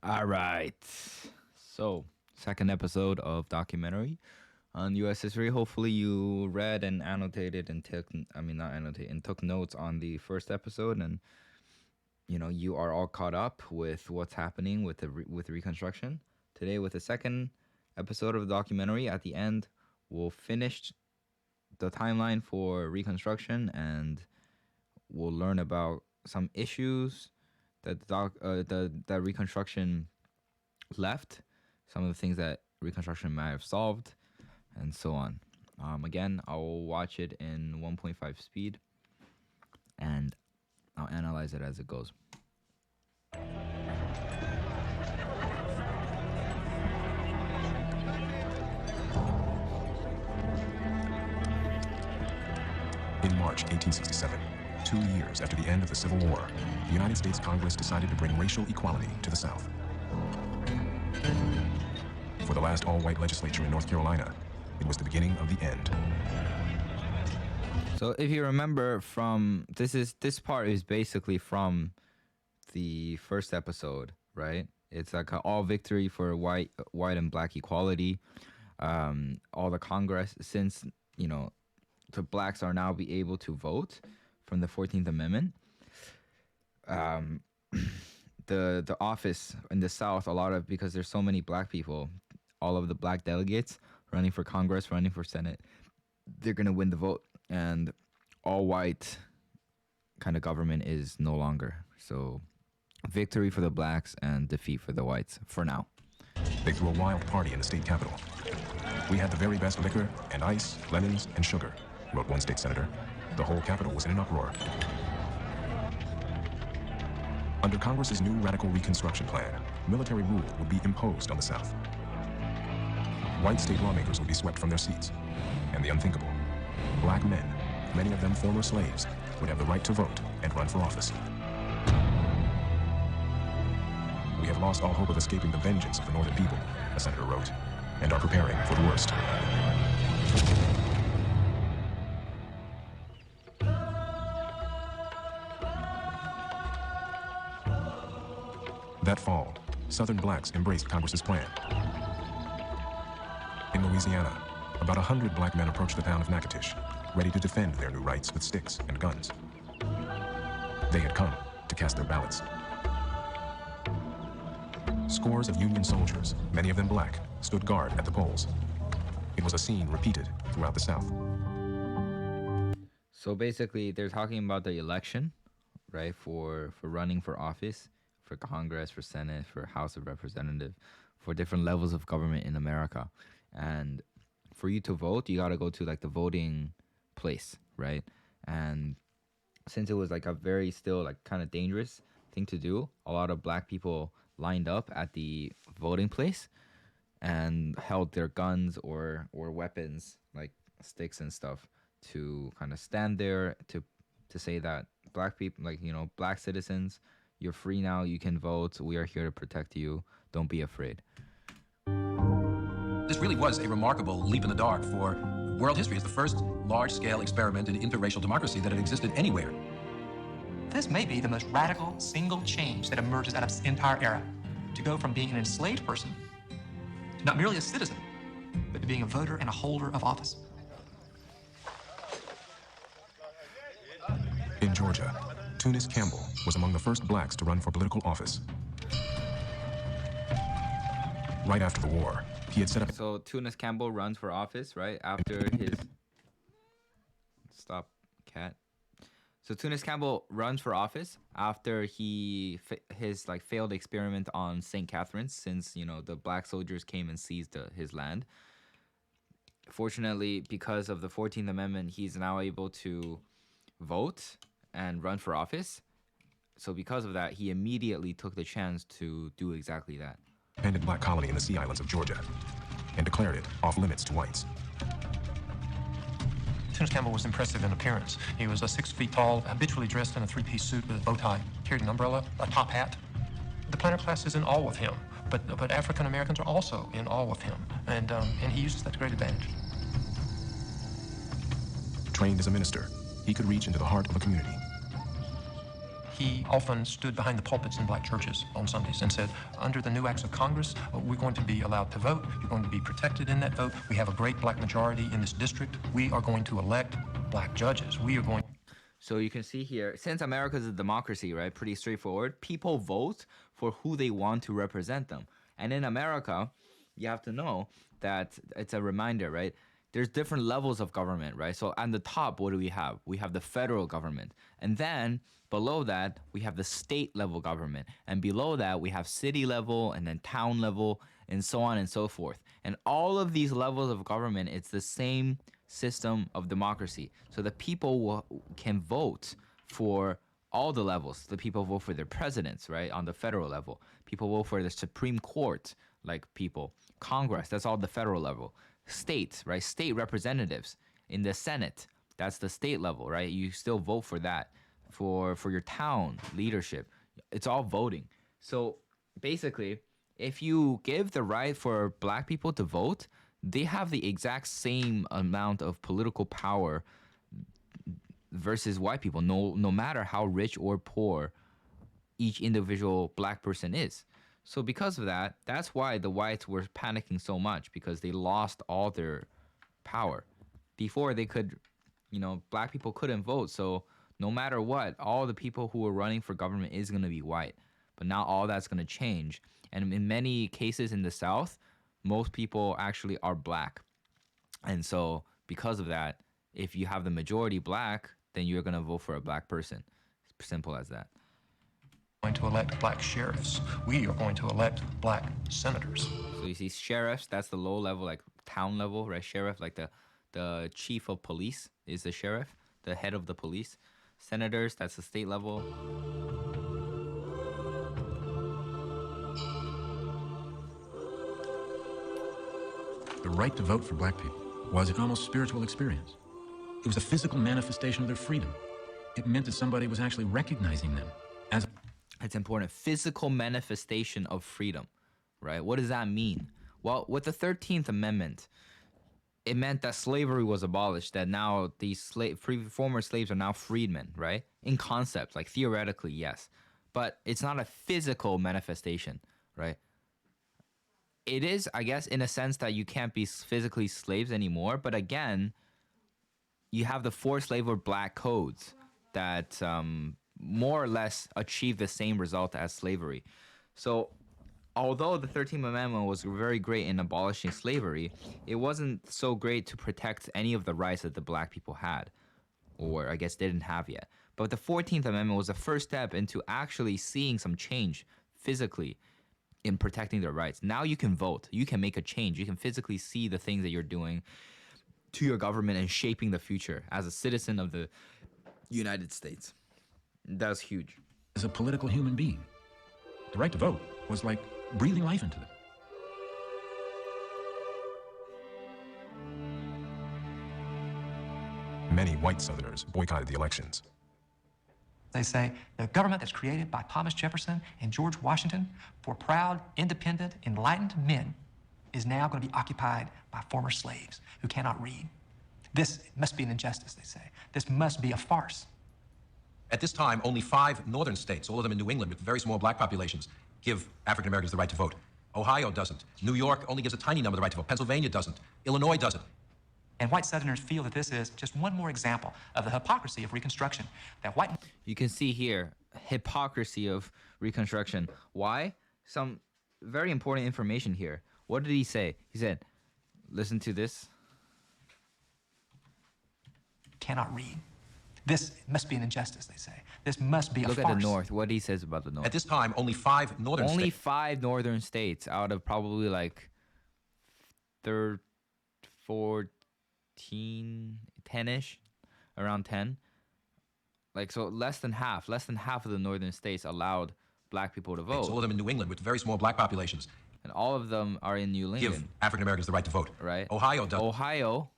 All right. So, second episode of documentary on U.S. history. Hopefully, you read and annotated and not annotated and took notes on the first episode, and you are all caught up with what's happening with with Reconstruction. Today, with the second episode of the documentary, at the end, we'll finish the timeline for Reconstruction, and we'll learn about some issues that Reconstruction left, some of the things that Reconstruction might have solved, and so on. Again, I'll watch it in 1.5 speed, and I'll analyze it as it goes. In March 1867, 2 years after the end of the Civil War, the United States Congress decided to bring racial equality to the South. For the last all-white legislature in North Carolina, it was the beginning of the end. So if you remember from this part is basically from the first episode, right? It's like an all victory for white and black equality. All the Congress, since the blacks are now be able to vote from the 14th Amendment. The office in the South, because there's so many black people, all of the black delegates running for Congress, running for Senate, they're gonna win the vote, and all white kind of government is no longer. So victory for the blacks and defeat for the whites for now. They threw a wild party in the state capitol. We had the very best liquor and ice, lemons, and sugar, wrote one state senator. The whole Capitol was in an uproar. Under Congress's new radical Reconstruction plan, military rule would be imposed on the South. White state lawmakers would be swept from their seats. And the unthinkable, black men, many of them former slaves, would have the right to vote and run for office. We have lost all hope of escaping the vengeance of the Northern people, a senator wrote, and are preparing for the worst. That fall, Southern blacks embraced Congress's plan. In Louisiana, about 100 black men approached the town of Natchitoches, ready to defend their new rights with sticks and guns. They had come to cast their ballots. Scores of Union soldiers, many of them black, stood guard at the polls. It was a scene repeated throughout the South. So basically, they're talking about the election, right, for running for office, for Congress, for Senate, for House of Representatives, for different levels of government in America. And for you to vote, you got to go to like the voting place, right? And since it was like a very still like kind of dangerous thing to do, a lot of black people lined up at the voting place and held their guns or weapons like sticks and stuff to kind of stand there to say that black people, like, black citizens, you're free now, you can vote, we are here to protect you, don't be afraid. This really was a remarkable leap in the dark for world history. It's the first large-scale experiment in interracial democracy that had existed anywhere. This may be the most radical single change that emerges out of this entire era. To go from being an enslaved person to not merely a citizen, but to being a voter and a holder of office. In Georgia, Tunis Campbell was among the first blacks to run for political office. Right after the war, he had set up... So Tunis Campbell runs for office, right? After his... Stop, cat. So Tunis Campbell runs for office after his failed experiment on St. Catharines, since, the black soldiers came and seized his land. Fortunately, because of the 14th Amendment, he's now able to vote and run for office. So because of that, he immediately took the chance to do exactly that. Independent black colony in the Sea Islands of Georgia and declared it off limits to whites. Tunis Campbell was impressive in appearance. He was 6 feet tall, habitually dressed in a three-piece suit with a bow tie, carried an umbrella, a top hat. The planter class is in awe of him, but African Americans are also in awe of him, and he uses that to great advantage. Trained as a minister, he could reach into the heart of a community. he often stood behind the pulpits in black churches on Sundays and said, under the new acts of Congress, we're going to be allowed to vote. You're going to be protected in that vote. We have a great black majority in this district. We are going to elect black judges. We are going. So you can see here, since America is a democracy, right? Pretty straightforward. People vote for who they want to represent them. And in America, you have to know that it's a reminder, right? There's different levels of government, right? So on the top, what do we have? We have the federal government. And then below that, we have the state level government. And below that, we have city level and then town level and so on and so forth. And all of these levels of government, it's the same system of democracy. So the people can vote for all the levels. The people vote for their presidents, right? On the federal level. People vote for the Supreme Court, like people. Congress, that's all the federal level. States, right? State representatives in the Senate, that's the state level, right? You still vote for that. For your town leadership, it's all voting. So basically, if you give the right for black people to vote, they have the exact same amount of political power versus white people, no matter how rich or poor each individual black person is. So because of that, that's why the whites were panicking so much, because they lost all their power. Before they could, black people couldn't vote. So no matter what, all the people who were running for government is going to be white. But now all that's going to change. And in many cases in the South, most people actually are black. And so because of that, if you have the majority black, then you're going to vote for a black person. It's simple as that. Going to elect black sheriffs. We are going to elect black senators. So you see sheriffs, that's the low level, like town level, right? Sheriff, like the chief of police is the sheriff, the head of the police. Senators, that's the state level. The right to vote for black people was an almost spiritual experience. It was a physical manifestation of their freedom. It meant that somebody was actually recognizing them as... It's important. Physical manifestation of freedom, right? What does that mean? Well, with the 13th Amendment, it meant that slavery was abolished, that now these former slaves are now freedmen, right? In concept, like theoretically, yes. But it's not a physical manifestation, right? It is, I guess, in a sense that you can't be physically slaves anymore. But again, you have the forced labor black codes that more or less achieve the same result as slavery. So although the 13th Amendment was very great in abolishing slavery, it wasn't so great to protect any of the rights that the black people had, or I guess didn't have yet. But the 14th Amendment was the first step into actually seeing some change physically in protecting their rights. Now you can vote. You can make a change. You can physically see the things that you're doing to your government and shaping the future as a citizen of the United States. That's huge. As a political human being, the right to vote was like breathing life into them. Many white Southerners boycotted the elections. They say the government that's created by Thomas Jefferson and George Washington for proud, independent, enlightened men is now going to be occupied by former slaves who cannot read. This must be an injustice, they say. This must be a farce. At this time, only 5 northern states, all of them in New England with very small black populations, give African Americans the right to vote. Ohio doesn't. New York only gives a tiny number the right to vote. Pennsylvania doesn't. Illinois doesn't. And white Southerners feel that this is just one more example of the hypocrisy of Reconstruction. That white... You can see here, hypocrisy of Reconstruction. Why? Some very important information here. What did he say? He said, listen to this. Cannot read. This must be an injustice, they say. This must be a farce. Look at the North. What he says about the North. At this time, only 5 northern states. Only 5 northern states out of probably like 10-ish, around 10. Like, so less than half of the northern states allowed black people to vote. All of them in New England with very small black populations. And all of them are in New England. Give African Americans the right to vote. Right. Ohio doesn't. Ohio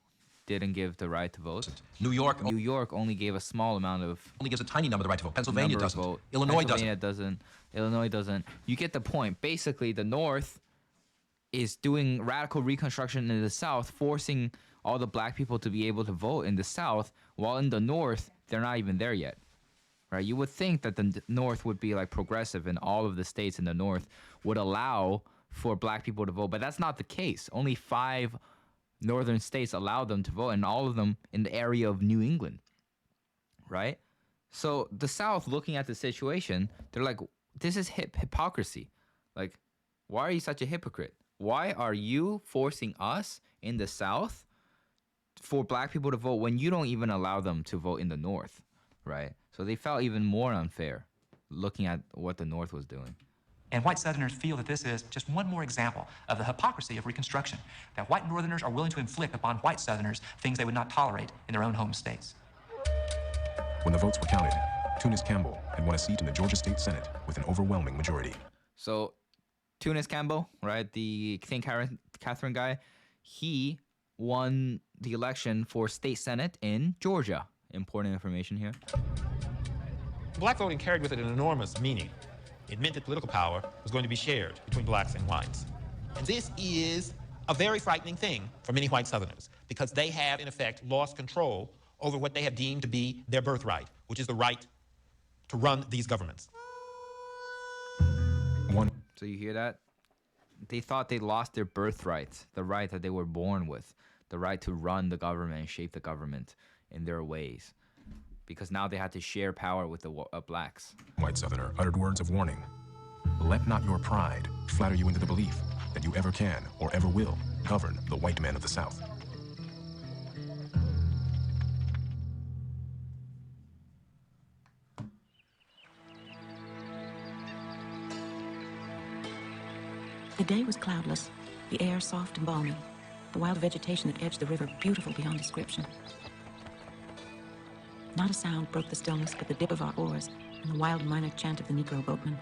didn't give the right to vote. New York only gave a small amount of... only gives a tiny number the right to vote. Pennsylvania doesn't. Illinois doesn't. Illinois doesn't. You get the point. Basically, the North is doing radical Reconstruction in the South, forcing all the black people to be able to vote in the South, while in the North, they're not even there yet. right? You would think that the North would be like progressive and all of the states in the North would allow for black people to vote, but that's not the case. Only 5 northern states allow them to vote, and all of them in the area of New England, right? So the South, looking at the situation, they're like, this is hypocrisy. Like, why are you such a hypocrite? Why are you forcing us in the South for black people to vote when you don't even allow them to vote in the North, right? So they felt even more unfair looking at what the North was doing. And white Southerners feel that this is just one more example of the hypocrisy of Reconstruction, that white Northerners are willing to inflict upon white Southerners things they would not tolerate in their own home states. When the votes were counted, Tunis Campbell had won a seat in the Georgia State Senate with an overwhelming majority. So Tunis Campbell, right, the St. Catherine guy, he won the election for state senate in Georgia. Important information here. Black voting carried with it an enormous meaning. It meant that political power was going to be shared between blacks and whites. And this is a very frightening thing for many white Southerners because they have, in effect, lost control over what they have deemed to be their birthright, which is the right to run these governments. So you hear that? They thought they lost their birthright, the right that they were born with, the right to run the government and shape the government in their ways, because now they had to share power with the blacks. White Southerner uttered words of warning. Let not your pride flatter you into the belief that you ever can or ever will govern the white men of the South. The day was cloudless, the air soft and balmy, the wild vegetation that edged the river beautiful beyond description. Not a sound broke the stillness but the dip of our oars and the wild minor chant of the Negro boatmen.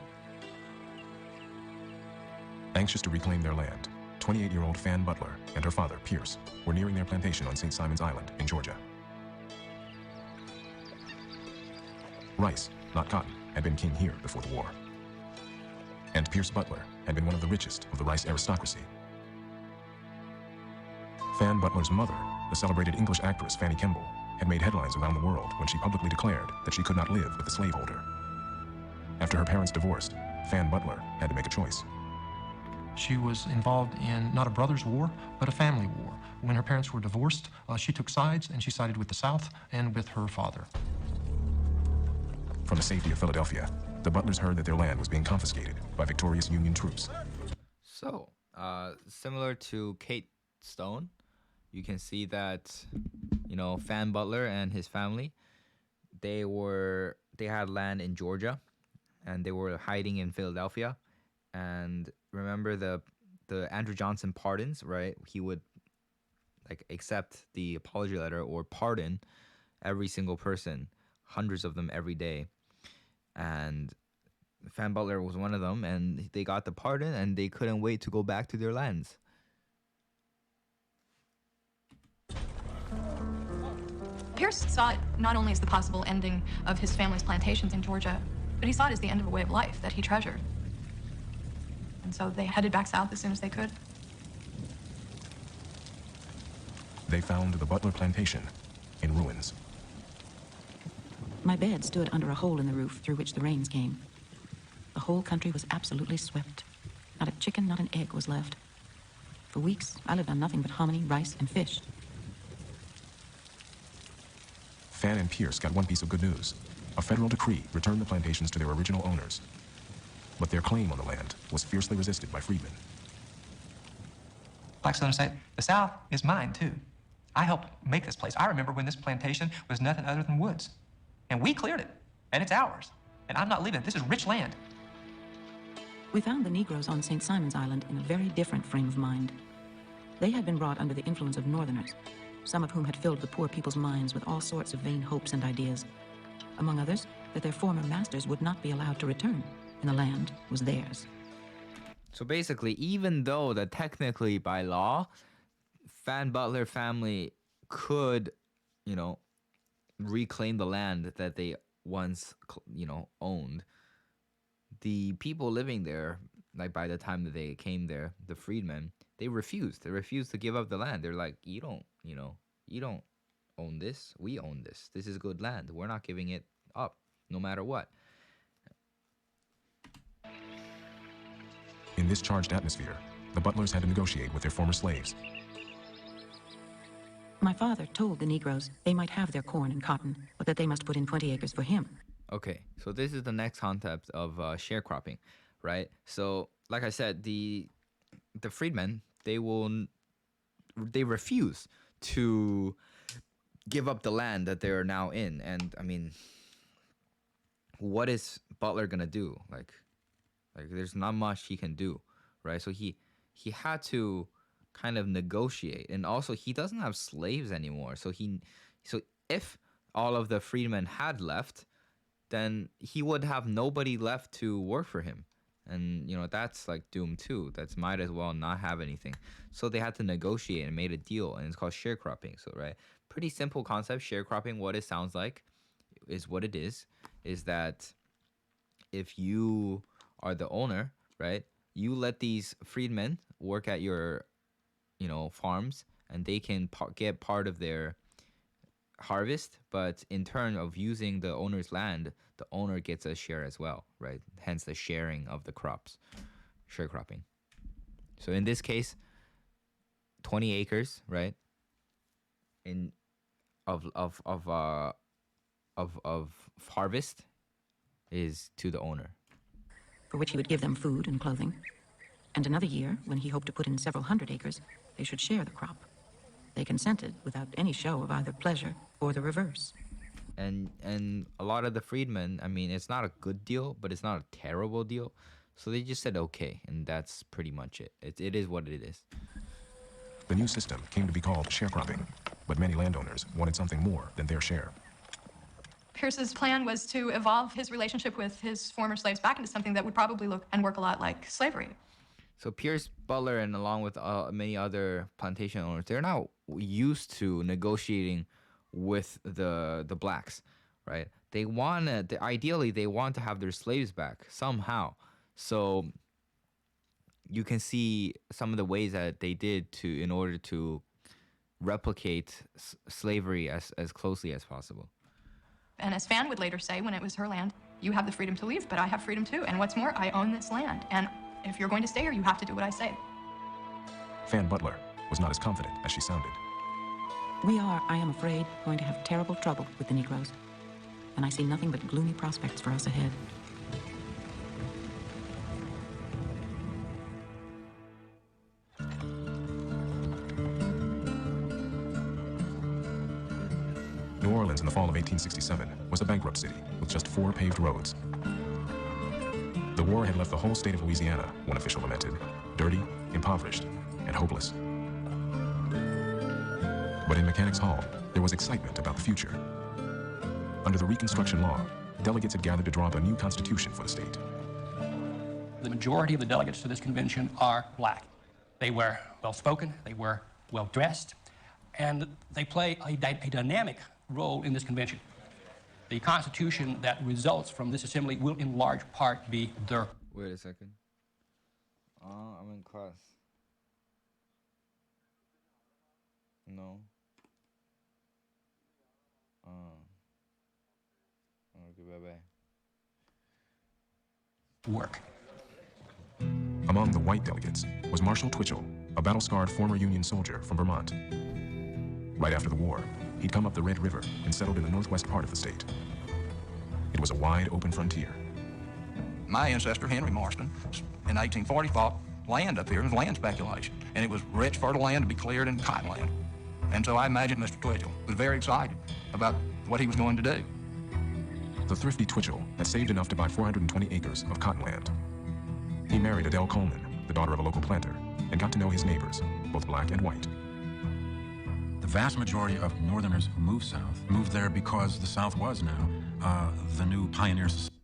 Anxious to reclaim their land, 28-year-old Fan Butler and her father, Pierce, were nearing their plantation on St. Simon's Island in Georgia. Rice, not cotton, had been king here before the war. And Pierce Butler had been one of the richest of the Rice aristocracy. Fan Butler's mother, the celebrated English actress Fanny Kemble, had made headlines around the world when she publicly declared that she could not live with a slaveholder. After her parents divorced, Fan Butler had to make a choice. She was involved in not a brother's war, but a family war. When her parents were divorced, she took sides and she sided with the South and with her father. From the safety of Philadelphia, the Butlers heard that their land was being confiscated by victorious Union troops. So, similar to Kate Stone, you can see that, you know, Fan Butler and his family, they had land in Georgia, and they were hiding in Philadelphia. And remember the Andrew Johnson pardons, right? He would like accept the apology letter or pardon every single person, hundreds of them every day. And Fan Butler was one of them, and they got the pardon, and they couldn't wait to go back to their lands. Pierce saw it not only as the possible ending of his family's plantations in Georgia, but he saw it as the end of a way of life that he treasured. And so they headed back south as soon as they could. They found the Butler plantation in ruins. My bed stood under a hole in the roof through which the rains came. The whole country was absolutely swept. Not a chicken, not an egg was left. For weeks, I lived on nothing but hominy, rice, and fish. Fan and Pierce got one piece of good news. A federal decree returned the plantations to their original owners. But their claim on the land was fiercely resisted by freedmen. Black Southerners say, the South is mine too. I helped make this place. I remember when this plantation was nothing other than woods. And we cleared it, and it's ours. And I'm not leaving it. This is rich land. We found the Negroes on St. Simon's Island in a very different frame of mind. They had been brought under the influence of Northerners, some of whom had filled the poor people's minds with all sorts of vain hopes and ideas. Among others, that their former masters would not be allowed to return, and the land was theirs. So basically, even though that technically by law, Fan Butler family could, you know, reclaim the land that they once, you know, owned, the people living there, like by the time that they came there, the freedmen, they refused. They refused to give up the land. They're like, you don't own this. We own this. This is good land. We're not giving it up. no matter what. In this charged atmosphere, the butlers had to negotiate with their former slaves. My father told the Negroes they might have their corn and cotton, but that they must put in 20 acres for him. Okay, so this is the next concept of sharecropping, right? So, like I said, the freedmen, they refuse to give up the land that they're now in. And I mean, what is Butler gonna do? Like there's not much he can do, right? So he had to kind of negotiate, and also he doesn't have slaves anymore. So if all of the freedmen had left, then he would have nobody left to work for him. And, that's like doom too. That's might as well not have anything. So they had to negotiate and made a deal, and it's called sharecropping. So, right, pretty simple concept. Sharecropping, what it sounds like is what it is that if you are the owner, right, you let these freedmen work at your, farms, and they can get part of their harvest, but in turn of using the owner's land, the owner gets a share as well, right? Hence the sharing of the crops, sharecropping. So in this case, 20 acres, right? Of harvest is to the owner, For which he would give them food and clothing. And another year, when he hoped to put in several hundred acres, they should share the crop. They consented without any show of either pleasure or the reverse. And a lot of the freedmen, I mean, it's not a good deal, but it's not a terrible deal. So they just said okay, and that's pretty much it. It is what it is. The new system came to be called sharecropping, but many landowners wanted something more than their share. Pierce's plan was to evolve his relationship with his former slaves back into something that would probably look and work a lot like slavery. So Pierce Butler, and along with many other plantation owners, they're now used to negotiating with the blacks, right? Ideally they want to have their slaves back somehow. So you can see some of the ways that they did in order to replicate slavery as closely as possible. And as Fan would later say, when it was her land, you have the freedom to leave, but I have freedom too. And what's more, I own this land. And if you're going to stay here, you have to do what I say. Fan Butler was not as confident as she sounded. We are, I am afraid, going to have terrible trouble with the Negroes. And I see nothing but gloomy prospects for us ahead. New Orleans in the fall of 1867 was a bankrupt city with just 4 paved roads. The war had left the whole state of Louisiana, one official lamented, dirty, impoverished, and hopeless. But in Mechanics Hall, there was excitement about the future. Under the Reconstruction Law, delegates had gathered to draw up a new constitution for the state. The majority of the delegates to this convention are black. They were well-spoken, they were well-dressed, and they play a dynamic role in this convention. The Constitution that results from this assembly will in large part be their... Wait a second. I'm in class. No. Okay, bye-bye. work. Among the white delegates was Marshall Twitchell, a battle-scarred former Union soldier from Vermont. Right after the war, he'd come up the Red River and settled in the northwest part of the state. It was a wide open frontier. My ancestor, Henry Marston, in 1840 thought land up here was land speculation, and it was rich, fertile land to be cleared in cotton land. And so I imagine Mr. Twitchell was very excited about what he was going to do. The thrifty Twitchell had saved enough to buy 420 acres of cotton land. He married Adele Coleman, the daughter of a local planter, and got to know his neighbors, both black and white. The vast majority of Northerners who moved south moved there because the South was now the new pioneer society.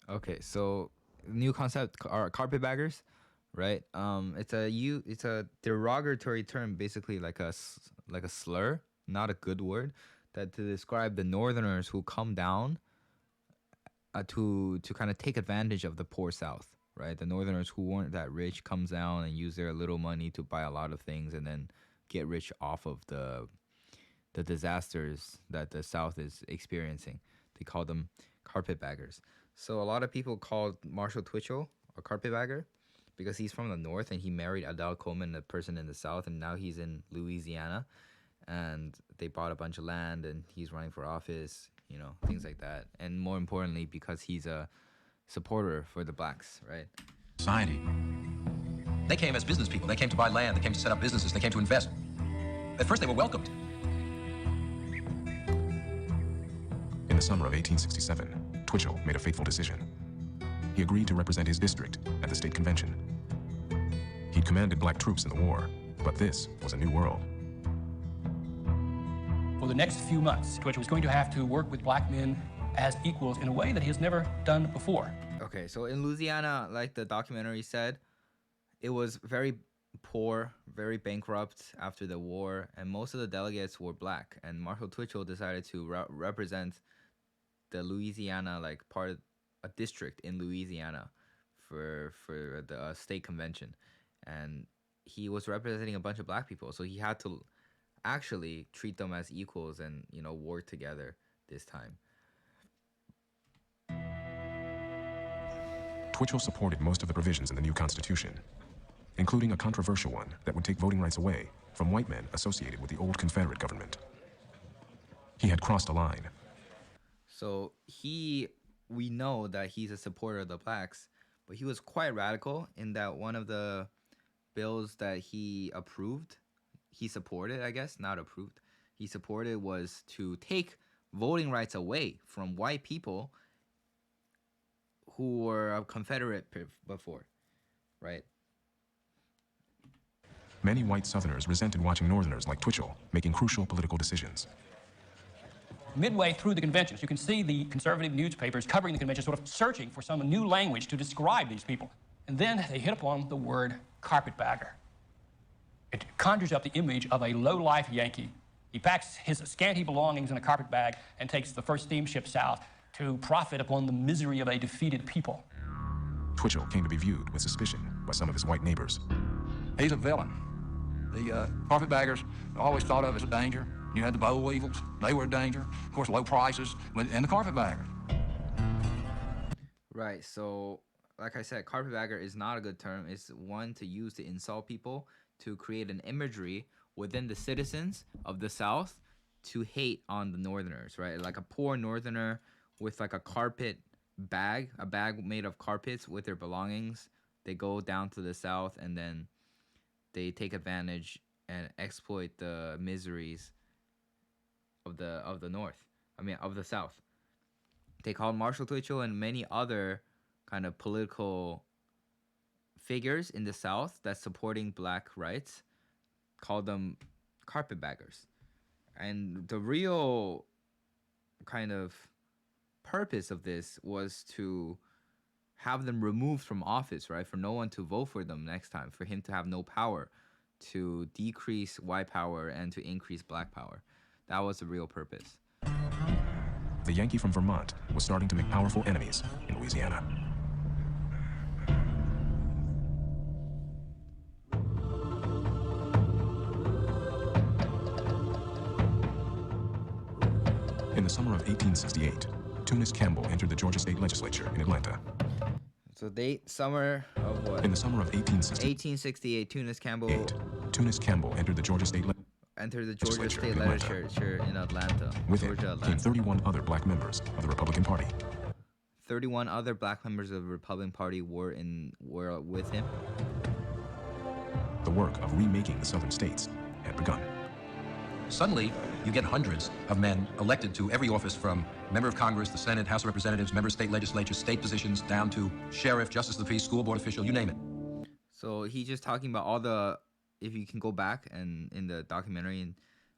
Okay, so new concept are carpetbaggers, right? It's a derogatory term, basically like a slur, not a good word, that to describe the Northerners who come down to kind of take advantage of the poor South, right? The Northerners who weren't that rich comes down and use their little money to buy a lot of things and then get rich off of the disasters that the South is experiencing. They call them carpetbaggers. So a lot of people called Marshall Twitchell a carpetbagger because he's from the North and he married Adele Coleman, a person in the South, and now he's in Louisiana, and they bought a bunch of land and he's running for office, you know, things like that. And more importantly, because he's a supporter for the blacks, right? Society. They came as business people. They came to buy land. They came to set up businesses. They came to invest. At first, they were welcomed. In the summer of 1867, Twitchell made a fateful decision. He agreed to represent his district at the state convention. He'd commanded black troops in the war, but this was a new world. For the next few months, Twitchell was going to have to work with black men as equals in a way that he has never done before. Okay, so in Louisiana, like the documentary said, it was very poor, very bankrupt after the war, and most of the delegates were black. And Marshall Twitchell decided to represent the Louisiana, like part of a district in Louisiana for the state convention. And he was representing a bunch of black people, so he had to actually treat them as equals and, you know, work together this time. Twitchell supported most of the provisions in the new Constitution, including a controversial one that would take voting rights away from white men associated with the old Confederate government. He had crossed a line. So we know that he's a supporter of the blacks, but he was quite radical in that one of the bills that he supported, I guess, not approved, he supported was to take voting rights away from white people who were a Confederate before, right? Many white Southerners resented watching Northerners like Twitchell making crucial political decisions. Midway through the conventions, you can see the conservative newspapers covering the convention sort of searching for some new language to describe these people. And then they hit upon the word carpetbagger. It conjures up the image of a low-life Yankee. He packs his scanty belongings in a carpet bag and takes the first steamship south to profit upon the misery of a defeated people. Twitchell came to be viewed with suspicion by some of his white neighbors. He's a villain. The carpetbaggers are always thought of as a danger. You had the boll weevils, they were a danger. Of course, low prices, and the carpetbaggers. Right, so like I said, carpetbagger is not a good term. It's one to use to insult people, to create an imagery within the citizens of the South to hate on the Northerners, right? Like a poor Northerner with like a carpet bag, a bag made of carpets with their belongings. They go down to the South and then they take advantage and exploit the miseries of the North. Of the South. They called Marshall Twitchell and many other kind of political figures in the South that's supporting black rights, called them carpetbaggers. And the real kind of purpose of this was to have them removed from office, right? For no one to vote for them next time, for him to have no power, to decrease white power and to increase black power. That was the real purpose. The Yankee from Vermont was starting to make powerful enemies in Louisiana. In the summer of 1868, Tunis Campbell entered the Georgia State Legislature in Atlanta. So summer of what? In the summer of 1868, Tunis Campbell entered the Georgia State Legislature in Atlanta. With him came 31 other black members of the Republican Party. 31 other black members of the Republican Party were with him. The work of remaking the southern states had begun. Suddenly, you get hundreds of men elected to every office, from member of Congress, the Senate, House of Representatives, member of state legislatures, state positions, down to sheriff, justice of the peace, school board official, you name it. So he's just talking about all the, if you can go back and in the documentary and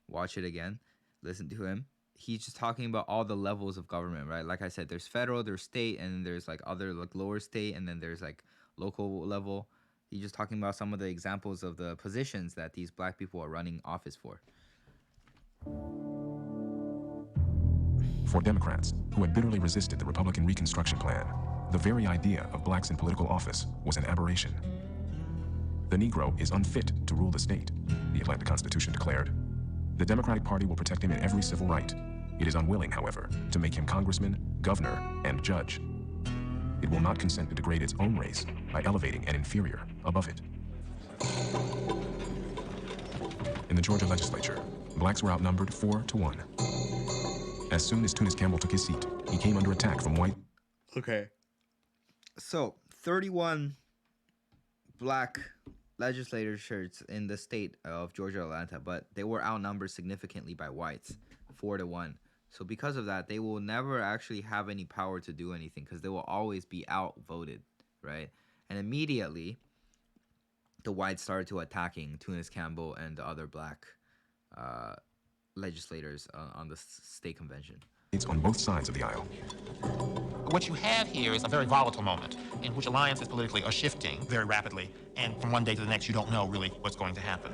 watch it again, listen to him, he's just talking about all the levels of government, right? Like I said, there's federal, there's state, and there's like other like lower state, and then there's like local level. He's just talking about some of the examples of the positions that these black people are running office for. For Democrats, who had bitterly resisted the Republican Reconstruction Plan, the very idea of blacks in political office was an aberration. The Negro is unfit to rule the state, the Atlanta Constitution declared. The Democratic Party will protect him in every civil right, It is unwilling, however, to make him congressman, governor, and judge. It will not consent to degrade its own race by elevating an inferior above it. In the Georgia legislature, blacks were outnumbered 4-1. As soon as Tunis Campbell took his seat, he came under attack from white. Okay. So, 31 black legislators in the state of Georgia, Atlanta, but they were outnumbered significantly by whites, 4-1. So because of that, they will never actually have any power to do anything because they will always be outvoted, right? And immediately, the whites started to attacking Tunis Campbell and the other black legislators on the state convention. It's on both sides of the aisle. What you have here is a very volatile moment in which alliances politically are shifting very rapidly, and from one day to the next, you don't know really what's going to happen.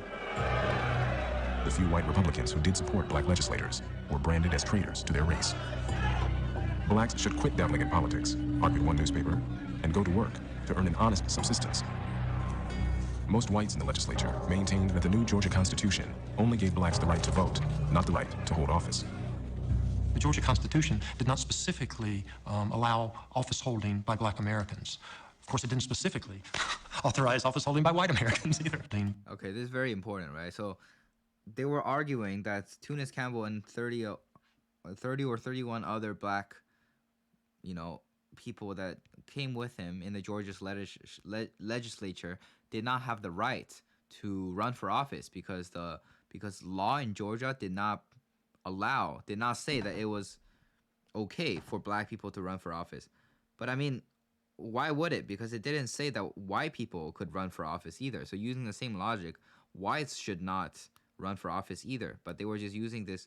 The few white Republicans who did support black legislators were branded as traitors to their race. Blacks should quit dabbling in politics, argued one newspaper, and go to work to earn an honest subsistence. Most whites in the legislature maintained that the new Georgia Constitution only gave blacks the right to vote, not the right to hold office. The Georgia Constitution did not specifically allow office holding by black Americans. Of course, it didn't specifically authorize office holding by white Americans either. Okay, this is very important, right? So they were arguing that Tunis Campbell and 30 or 31 other black, people that came with him in the Georgia's legislature did not have the right to run for office because law in Georgia did not say that it was okay for black people to run for office. But I mean, why would it? Because it didn't say that white people could run for office either. So using the same logic, whites should not run for office either. But they were just using this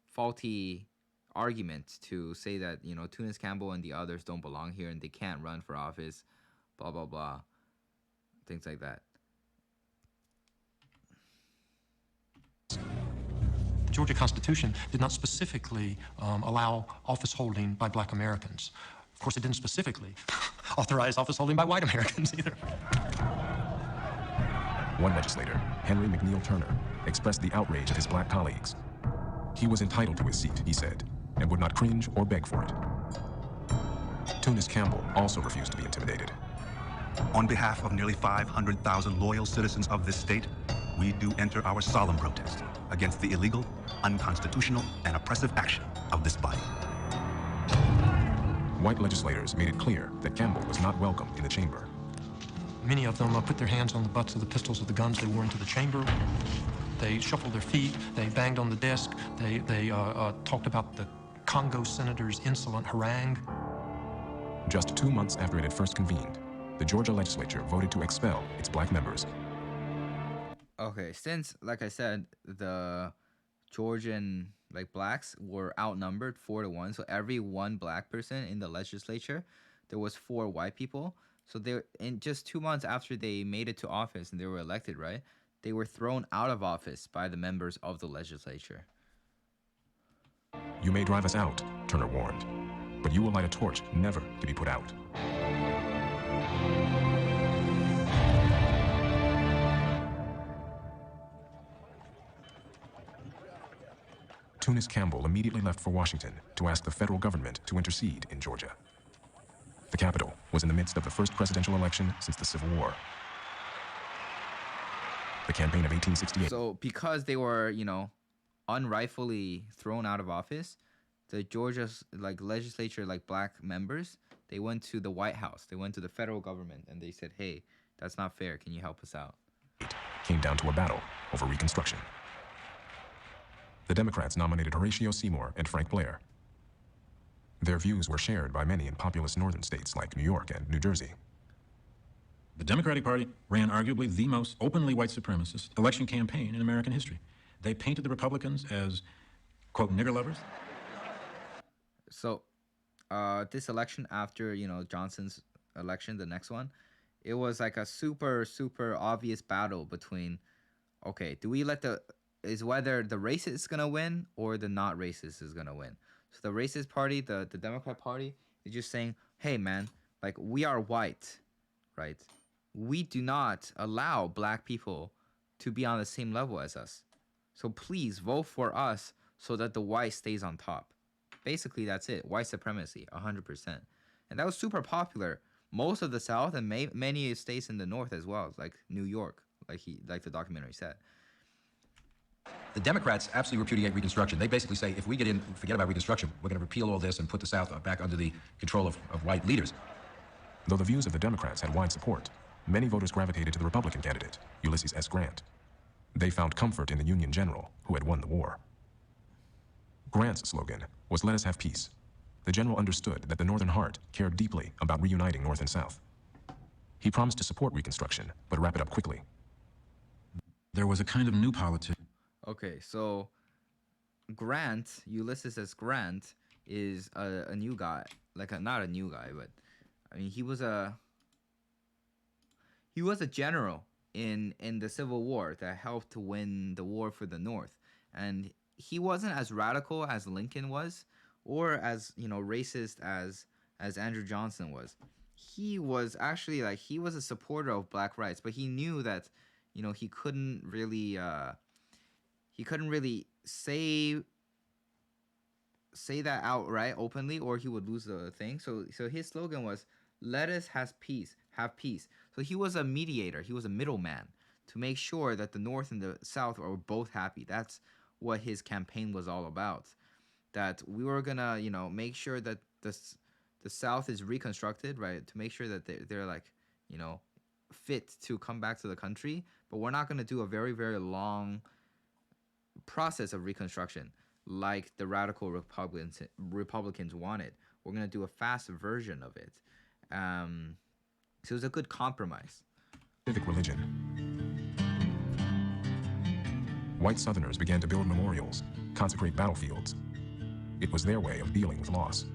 faulty argument to say that, Tunis Campbell and the others don't belong here and they can't run for office, blah, blah, blah. Things like that. The Georgia Constitution did not specifically allow office holding by black Americans. Of course, it didn't specifically authorize office holding by white Americans either. One legislator, Henry McNeil Turner, expressed the outrage of his black colleagues. He was entitled to his seat, he said, and would not cringe or beg for it. Tunis Campbell also refused to be intimidated. On behalf of nearly 500,000 loyal citizens of this state, we do enter our solemn protest against the illegal, unconstitutional, and oppressive action of this body. White legislators made it clear that Campbell was not welcome in the chamber. Many of them put their hands on the butts of the pistols of the guns they wore into the chamber. They shuffled their feet. They banged on the desk. They talked about the Congo senator's insolent harangue. Just 2 months after it had first convened, the Georgia legislature voted to expel its black members. Okay, since, like I said, the Georgian blacks were outnumbered 4-1, so every one black person in the legislature, there was 4 white people. So they, in just 2 months after they made it to office and they were elected, right? They were thrown out of office by the members of the legislature. You may drive us out, Turner warned, but you will light a torch never to be put out. Tunis Campbell immediately left for Washington to ask the federal government to intercede in Georgia. The capital was in the midst of the first presidential election since the Civil War. The campaign of 1868. So because they were, unrightfully thrown out of office, the Georgia's legislature, black members, they went to the White House. They went to the federal government and they said, hey, that's not fair. Can you help us out? It came down to a battle over Reconstruction. The Democrats nominated Horatio Seymour and Frank Blair. Their views were shared by many in populous northern states like New York and New Jersey. The Democratic Party ran arguably the most openly white supremacist election campaign in American history. They painted the Republicans as, quote, nigger lovers. So this election after, Johnson's election, the next one, it was like a super, super obvious battle between, okay, do we let is whether the racist is going to win or the not racist is going to win. So the racist party, the Democrat Party, is just saying, hey, man, we are white, right? We do not allow black people to be on the same level as us. So please vote for us so that the white stays on top. Basically, that's it. White supremacy, 100%. And that was super popular. Most of the South and many states in the North as well, like New York, like the documentary said. The Democrats absolutely repudiate Reconstruction. They basically say, if we get in, forget about Reconstruction, we're going to repeal all this and put the South back under the control of white leaders. Though the views of the Democrats had wide support, many voters gravitated to the Republican candidate, Ulysses S. Grant. They found comfort in the Union general who had won the war. Grant's slogan was "Let us have peace." The general understood that the Northern heart cared deeply about reuniting North and South. He promised to support Reconstruction, but wrap it up quickly. There was a kind of new politics. Okay, so Grant, Ulysses S. Grant, is a new guy. Not a new guy, but I mean he was a general in the Civil War that helped to win the war for the North, and he wasn't as radical as Lincoln was, or as racist as Andrew Johnson was. He was actually he was a supporter of black rights, but he knew that he couldn't really say that outright openly, or he would lose the thing. So his slogan was, "Let us have peace." So he was a mediator. He was a middleman to make sure that the North and the South are both happy. That's what his campaign was all about. That we were gonna, make sure that the South is reconstructed, right? To make sure that they're fit to come back to the country. But we're not gonna do a very, very long process of reconstruction like the radical Republicans wanted. We're gonna do a fast version of it. So it was a good compromise. Civic religion. White Southerners began to build memorials, consecrate battlefields. It was their way of dealing with loss.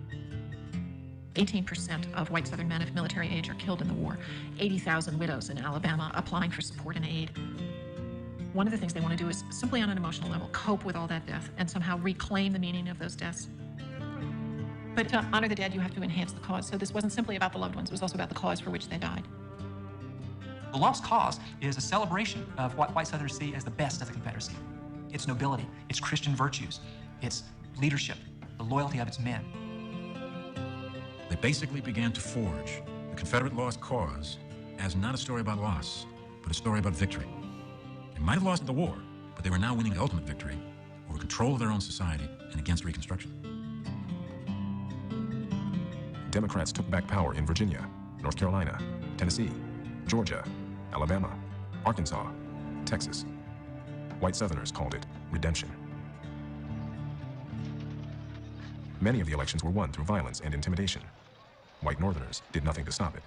18% of white Southern men of military age are killed in the war. 80,000 widows in Alabama applying for support and aid. One of the things they want to do is simply on an emotional level cope with all that death and somehow reclaim the meaning of those deaths. But to honor the dead, you have to enhance the cause. So this wasn't simply about the loved ones, it was also about the cause for which they died. The Lost Cause is a celebration of what white Southerners see as the best of the Confederacy. Its nobility, its Christian virtues, its leadership, the loyalty of its men. They basically began to forge the Confederate Lost Cause as not a story about loss, but a story about victory. They might have lost the war, but they were now winning the ultimate victory over control of their own society and against Reconstruction. Democrats took back power in Virginia, North Carolina, Tennessee, Georgia, Alabama, Arkansas, Texas. White Southerners called it redemption. Many of the elections were won through violence and intimidation. White Northerners did nothing to stop it.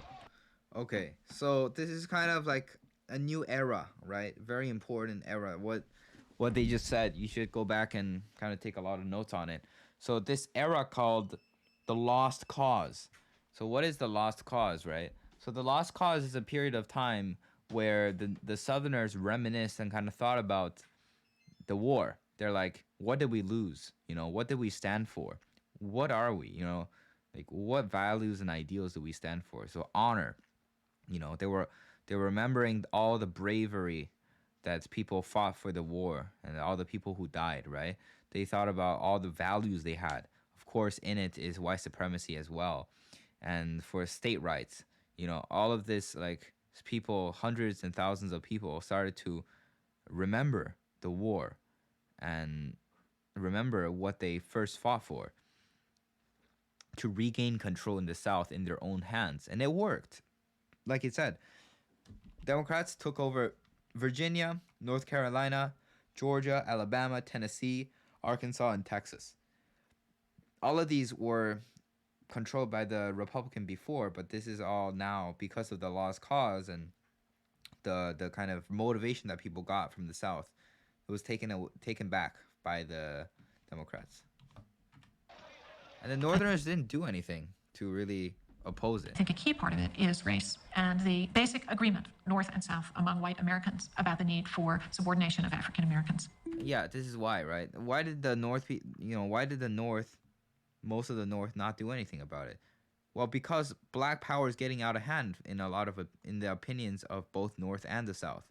Okay, so this is kind of like a new era, right? Very important era. What they just said, you should go back and kind of take a lot of notes on it. So this era called the Lost Cause. So what is the Lost Cause, right? So the Lost Cause is a period of time where the Southerners reminisced and kind of thought about the war. They're like, what did we lose? What did we stand for? What are we? What values and ideals do we stand for? So honor. They were remembering all the bravery that people fought for the war and all the people who died, right? They thought about all the values they had. Of course, in it is white supremacy as well. And for state rights, all of this, people, hundreds and thousands of people started to remember the war and remember what they first fought for, to regain control in the South in their own hands. And it worked. Like it said, Democrats took over Virginia, North Carolina, Georgia, Alabama, Tennessee, Arkansas, and Texas. All of these were controlled by the Republican before, but this is all now because of the Lost Cause and the kind of motivation that people got from the South. It was taken back by the Democrats. And the Northerners didn't do anything to really oppose it. I think a key part of it is race and the basic agreement, North and South, among white Americans about the need for subordination of African Americans. Yeah, this is why, right? Why did the North, most of the North, not do anything about it? Well, because black power is getting out of hand in the opinions of both North and the South.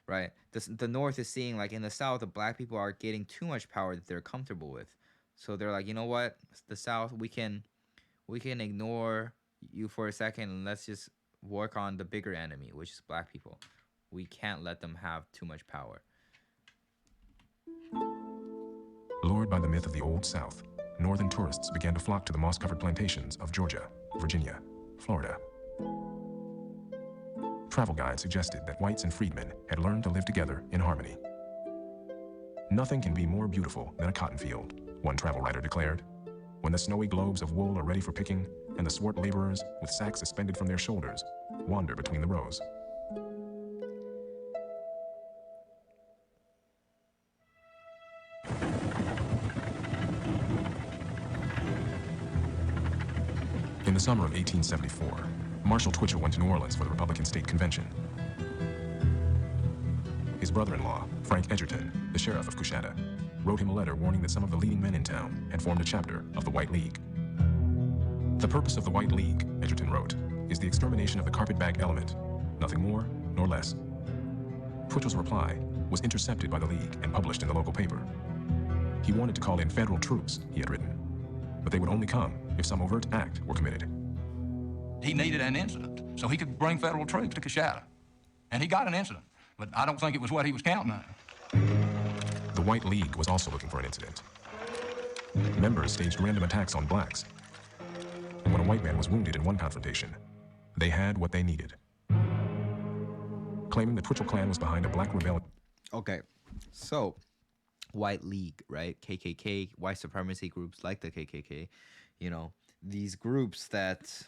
right? The North is seeing like in the South, the black people are getting too much power that they're comfortable with. So they're like, you know what, the South, we can ignore you for a second and let's just work on the bigger enemy, which is black people. We can't let them have too much power. Lured by the myth of the Old South, northern tourists began to flock to the moss-covered plantations of Georgia, Virginia, Florida. Travel guides suggested that whites and freedmen had learned to live together in harmony. Nothing can be more beautiful than a cotton field, one travel writer declared. When the snowy globes of wool are ready for picking, and the swart laborers, with sacks suspended from their shoulders, wander between the rows. In the summer of 1874, Marshall Twitchell went to New Orleans for the Republican State Convention. His brother-in-law, Frank Edgerton, the sheriff of Coushatta, wrote him a letter warning that some of the leading men in town had formed a chapter of the White League. The purpose of the White League, Edgerton wrote, is the extermination of the carpetbag element, nothing more nor less. Twitchell's reply was intercepted by the League and published in the local paper. He wanted to call in federal troops, he had written, but they would only come if some overt act were committed. He needed an incident so he could bring federal troops to Coushatta. And he got an incident, but I don't think it was what he was counting on. The White League was also looking for an incident. Members staged random attacks on blacks. And when a white man was wounded in one confrontation, they had what they needed. Claiming the Twitchell clan was behind a black rebellion. Okay, so White League, right? KKK, white supremacy groups like the KKK, you know, these groups that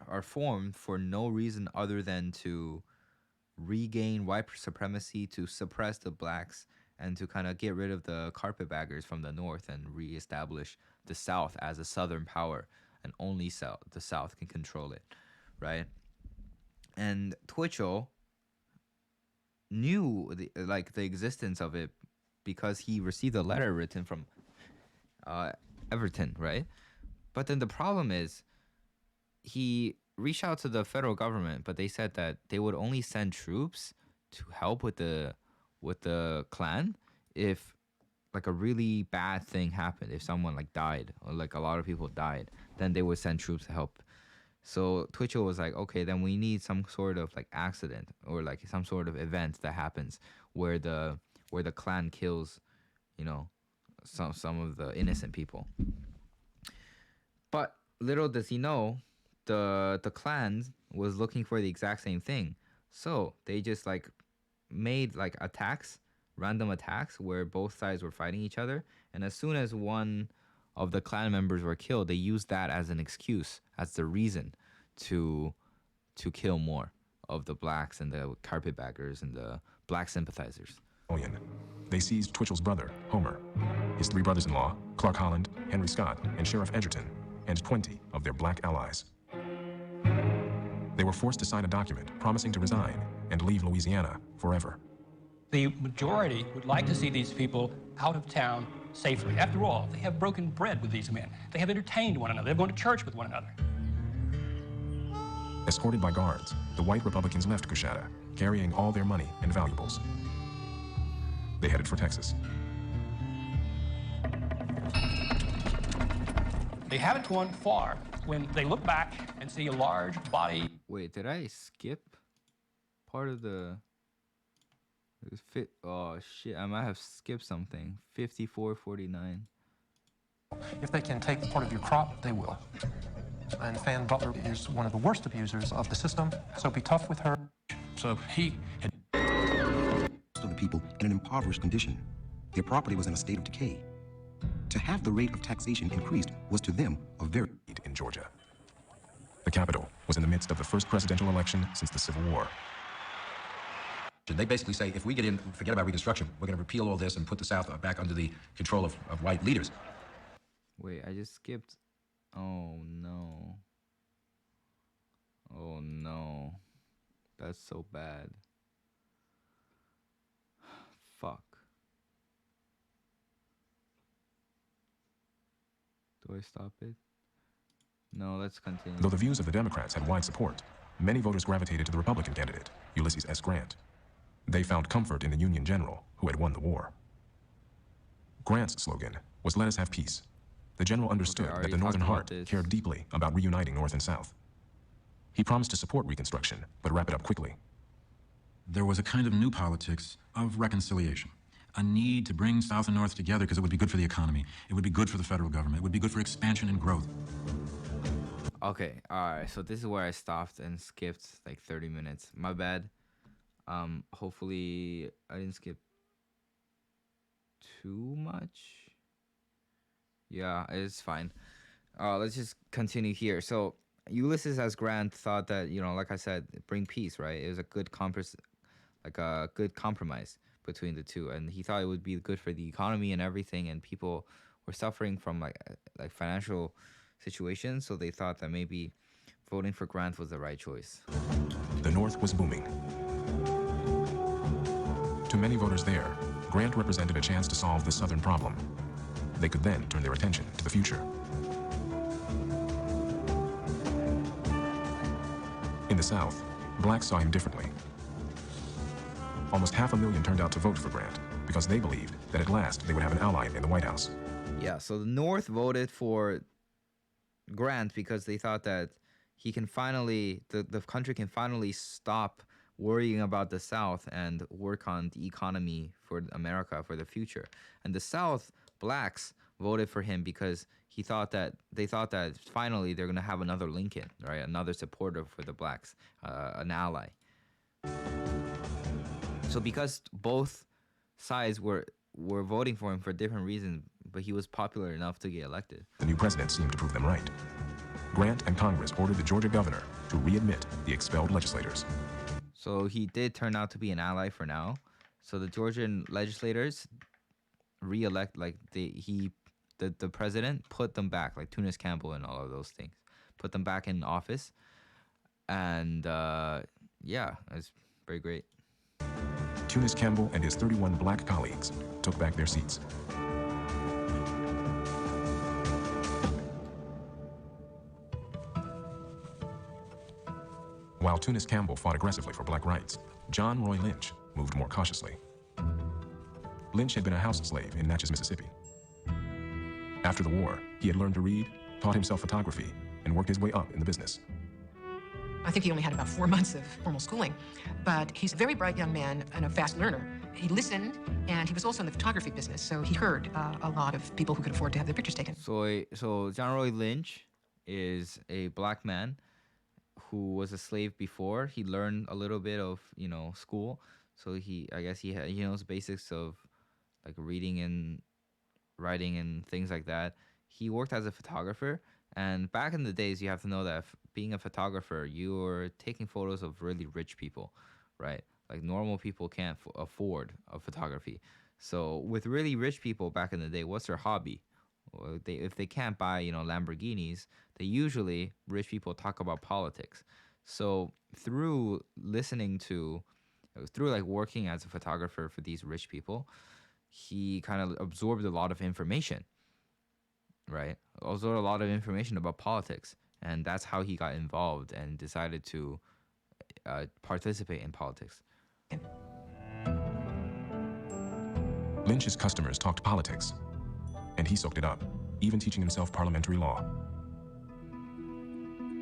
are formed for no reason other than to regain white supremacy, to suppress the blacks, and to kind of get rid of the carpetbaggers from the North and reestablish the South as a Southern power, and only the South can control it, right? And Twitchell knew the existence of it because he received a letter written from Everton, right? But then the problem is he reached out to the federal government, but they said that they would only send troops to help with the Klan if like a really bad thing happened, if someone like died or like a lot of people died, then they would send troops to help. So Twitchell was like, okay, then we need some sort of like accident or like some sort of event that happens where the Klan kills, you know, some of the innocent people. But little does he know, the Klan was looking for the exact same thing. So they just like made like attacks, random attacks where both sides were fighting each other. And as soon as one of the Klan members were killed, they used that as an excuse, as the reason to kill more of the blacks and the carpetbaggers and the black sympathizers. They seized Twitchell's brother, Homer, his 3 brothers-in-law, Clark Holland, Henry Scott, and Sheriff Edgerton, and 20 of their black allies. They were forced to sign a document promising to resign and leave Louisiana forever. The majority would like to see these people out of town safely. After all, they have broken bread with these men. They have entertained one another. They've gone to church with one another. Escorted by guards, the white Republicans left Coushatta, carrying all their money and valuables. They headed for Texas. They haven't gone far when they look back and see a large body. Wait, did I skip part of the... Oh shit, I might have skipped something. 5449. If they can take part of your crop, they will. And Fan Butler is one of the worst abusers of the system, so be tough with her. So he had... of the people in an impoverished condition. Their property was in a state of decay. To have the rate of taxation increased was to them a very... in Georgia. The Capitol was in the midst of the first presidential election since the Civil War. They basically say, if we get in, forget about Reconstruction, we're going to repeal all this and put the South back under the control of white leaders. Wait, I just skipped. Oh, no. Oh, no. That's so bad. Fuck. Do I stop it? No, let's continue. Though the views of the Democrats had wide support, many voters gravitated to the Republican candidate, Ulysses S. Grant. They found comfort in the Union general who had won the war. Grant's slogan was "Let us have peace." The general understood I that already the Northern talked about Heart this. cared deeply about reuniting North and South. He promised to support Reconstruction, but wrap it up quickly. There was a kind of new politics of reconciliation, a need to bring South and North together because it would be good for the economy. It would be good for the federal government. It would be good for expansion and growth. Okay, alright, so this is where I stopped and skipped like 30 minutes. My bad. Hopefully I didn't skip too much. Yeah, it's fine. Let's just continue here. So Ulysses S. Grant thought that, like I said, bring peace, right? It was a good good compromise between the two, and he thought it would be good for the economy and everything, and people were suffering from like financial situations, so they thought that maybe voting for Grant was the right choice. The North was booming. To many voters there, Grant represented a chance to solve the Southern problem. They could then turn their attention to the future. In the South, blacks saw him differently. Almost 500,000 turned out to vote for Grant because they believed that at last they would have an ally in the White House. Yeah, so the North voted for Grant because they thought that he can finally, the country can finally stop worrying about the South and work on the economy for America for the future. And the South blacks voted for him because they thought that finally they're gonna have another Lincoln, right? Another supporter for the blacks, an ally. So because both sides were voting for him for different reasons, but he was popular enough to get elected. The new president seemed to prove them right. Grant and Congress ordered the Georgia governor to readmit the expelled legislators. So he did turn out to be an ally for now. So the Georgian legislators re-elect, the president put them back, like Tunis Campbell and all of those things, put them back in office. And yeah, it's very great. Tunis Campbell and his 31 black colleagues took back their seats. While Tunis Campbell fought aggressively for black rights, John Roy Lynch moved more cautiously. Lynch had been a house slave in Natchez, Mississippi. After the war, he had learned to read, taught himself photography, and worked his way up in the business. I think he only had about 4 months of formal schooling, but he's a very bright young man and a fast learner. He listened, and he was also in the photography business, so he heard a lot of people who could afford to have their pictures taken. So John Roy Lynch is a black man who was a slave before. He learned a little bit of, school. So he knows basics of like reading and writing and things like that. He worked as a photographer. And back in the days, you have to know that being a photographer, you're taking photos of really rich people, right? Like normal people can't afford a photography. So with really rich people back in the day, what's their hobby? Well, if they can't buy, Lamborghinis, rich people talk about politics. So through working as a photographer for these rich people, he kind of absorbed a lot of information, right? Also a lot of information about politics. And that's how he got involved and decided to participate in politics. Lynch's customers talked politics, and he soaked it up, even teaching himself parliamentary law.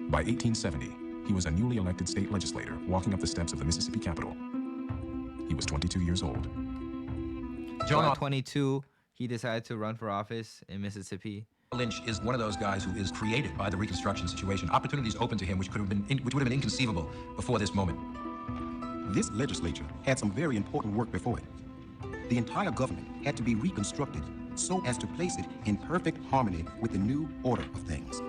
By 1870, he was a newly elected state legislator walking up the steps of the Mississippi Capitol. He was 22 years old. At 22, he decided to run for office in Mississippi. Lynch is one of those guys who is created by the Reconstruction situation. Opportunities open to him which would have been inconceivable before this moment. This legislature had some very important work before it. The entire government had to be reconstructed so as to place it in perfect harmony with the new order of things.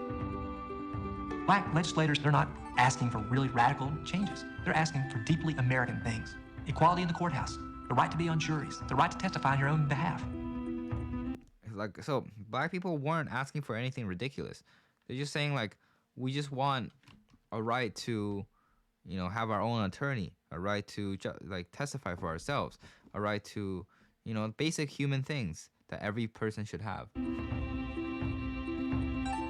Black legislators, they're not asking for really radical changes. They're asking for deeply American things. Equality in the courthouse, the right to be on juries, the right to testify on your own behalf. So black people weren't asking for anything ridiculous. They're just saying we just want a right to, have our own attorney, a right to testify for ourselves, a right to, basic human things that every person should have.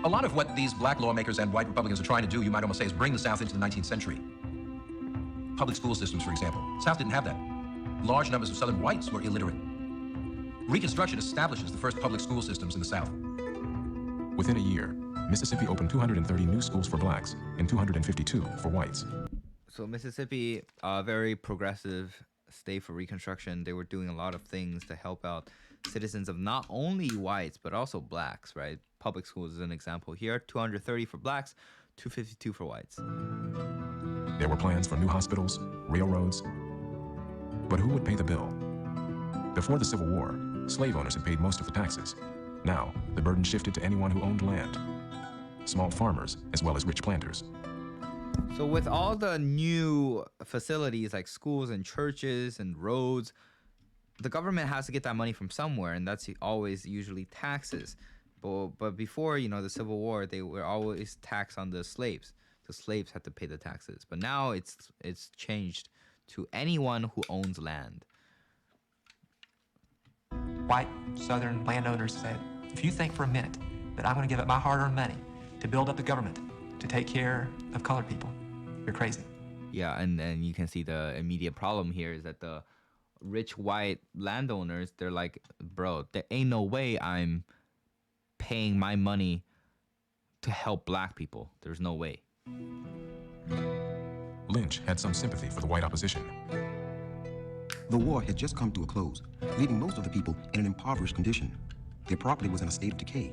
A lot of what these black lawmakers and white Republicans are trying to do, you might almost say, is bring the South into the 19th century. Public school systems, for example. The South didn't have that. large numbers of Southern whites were illiterate. Reconstruction establishes the first public school systems in the South. Within a year, Mississippi opened 230 new schools for blacks and 252 for whites. So Mississippi, a very progressive state for Reconstruction. They were doing a lot of things to help out citizens of not only whites, but also blacks, right? Public schools is an example here. 230 for blacks, 252 for whites. There were plans for new hospitals, railroads. But who would pay the bill? Before the Civil War, slave owners had paid most of the taxes. Now, the burden shifted to anyone who owned land, small farmers as well as rich planters. So with all the new facilities like schools and churches and roads, the government has to get that money from somewhere, and that's always usually taxes. But before, the Civil War, they were always taxed on the slaves. The slaves had to pay the taxes. But now it's changed to anyone who owns land. White Southern landowners said, if you think for a minute that I'm going to give up my hard-earned money to build up the government to take care of colored people, you're crazy. Yeah, and then you can see the immediate problem here is that the rich white landowners, they're like, bro, there ain't no way I'm paying my money to help black people. There's no way. Lynch had some sympathy for the white opposition. The war had just come to a close, leaving most of the people in an impoverished condition. Their property was in a state of decay.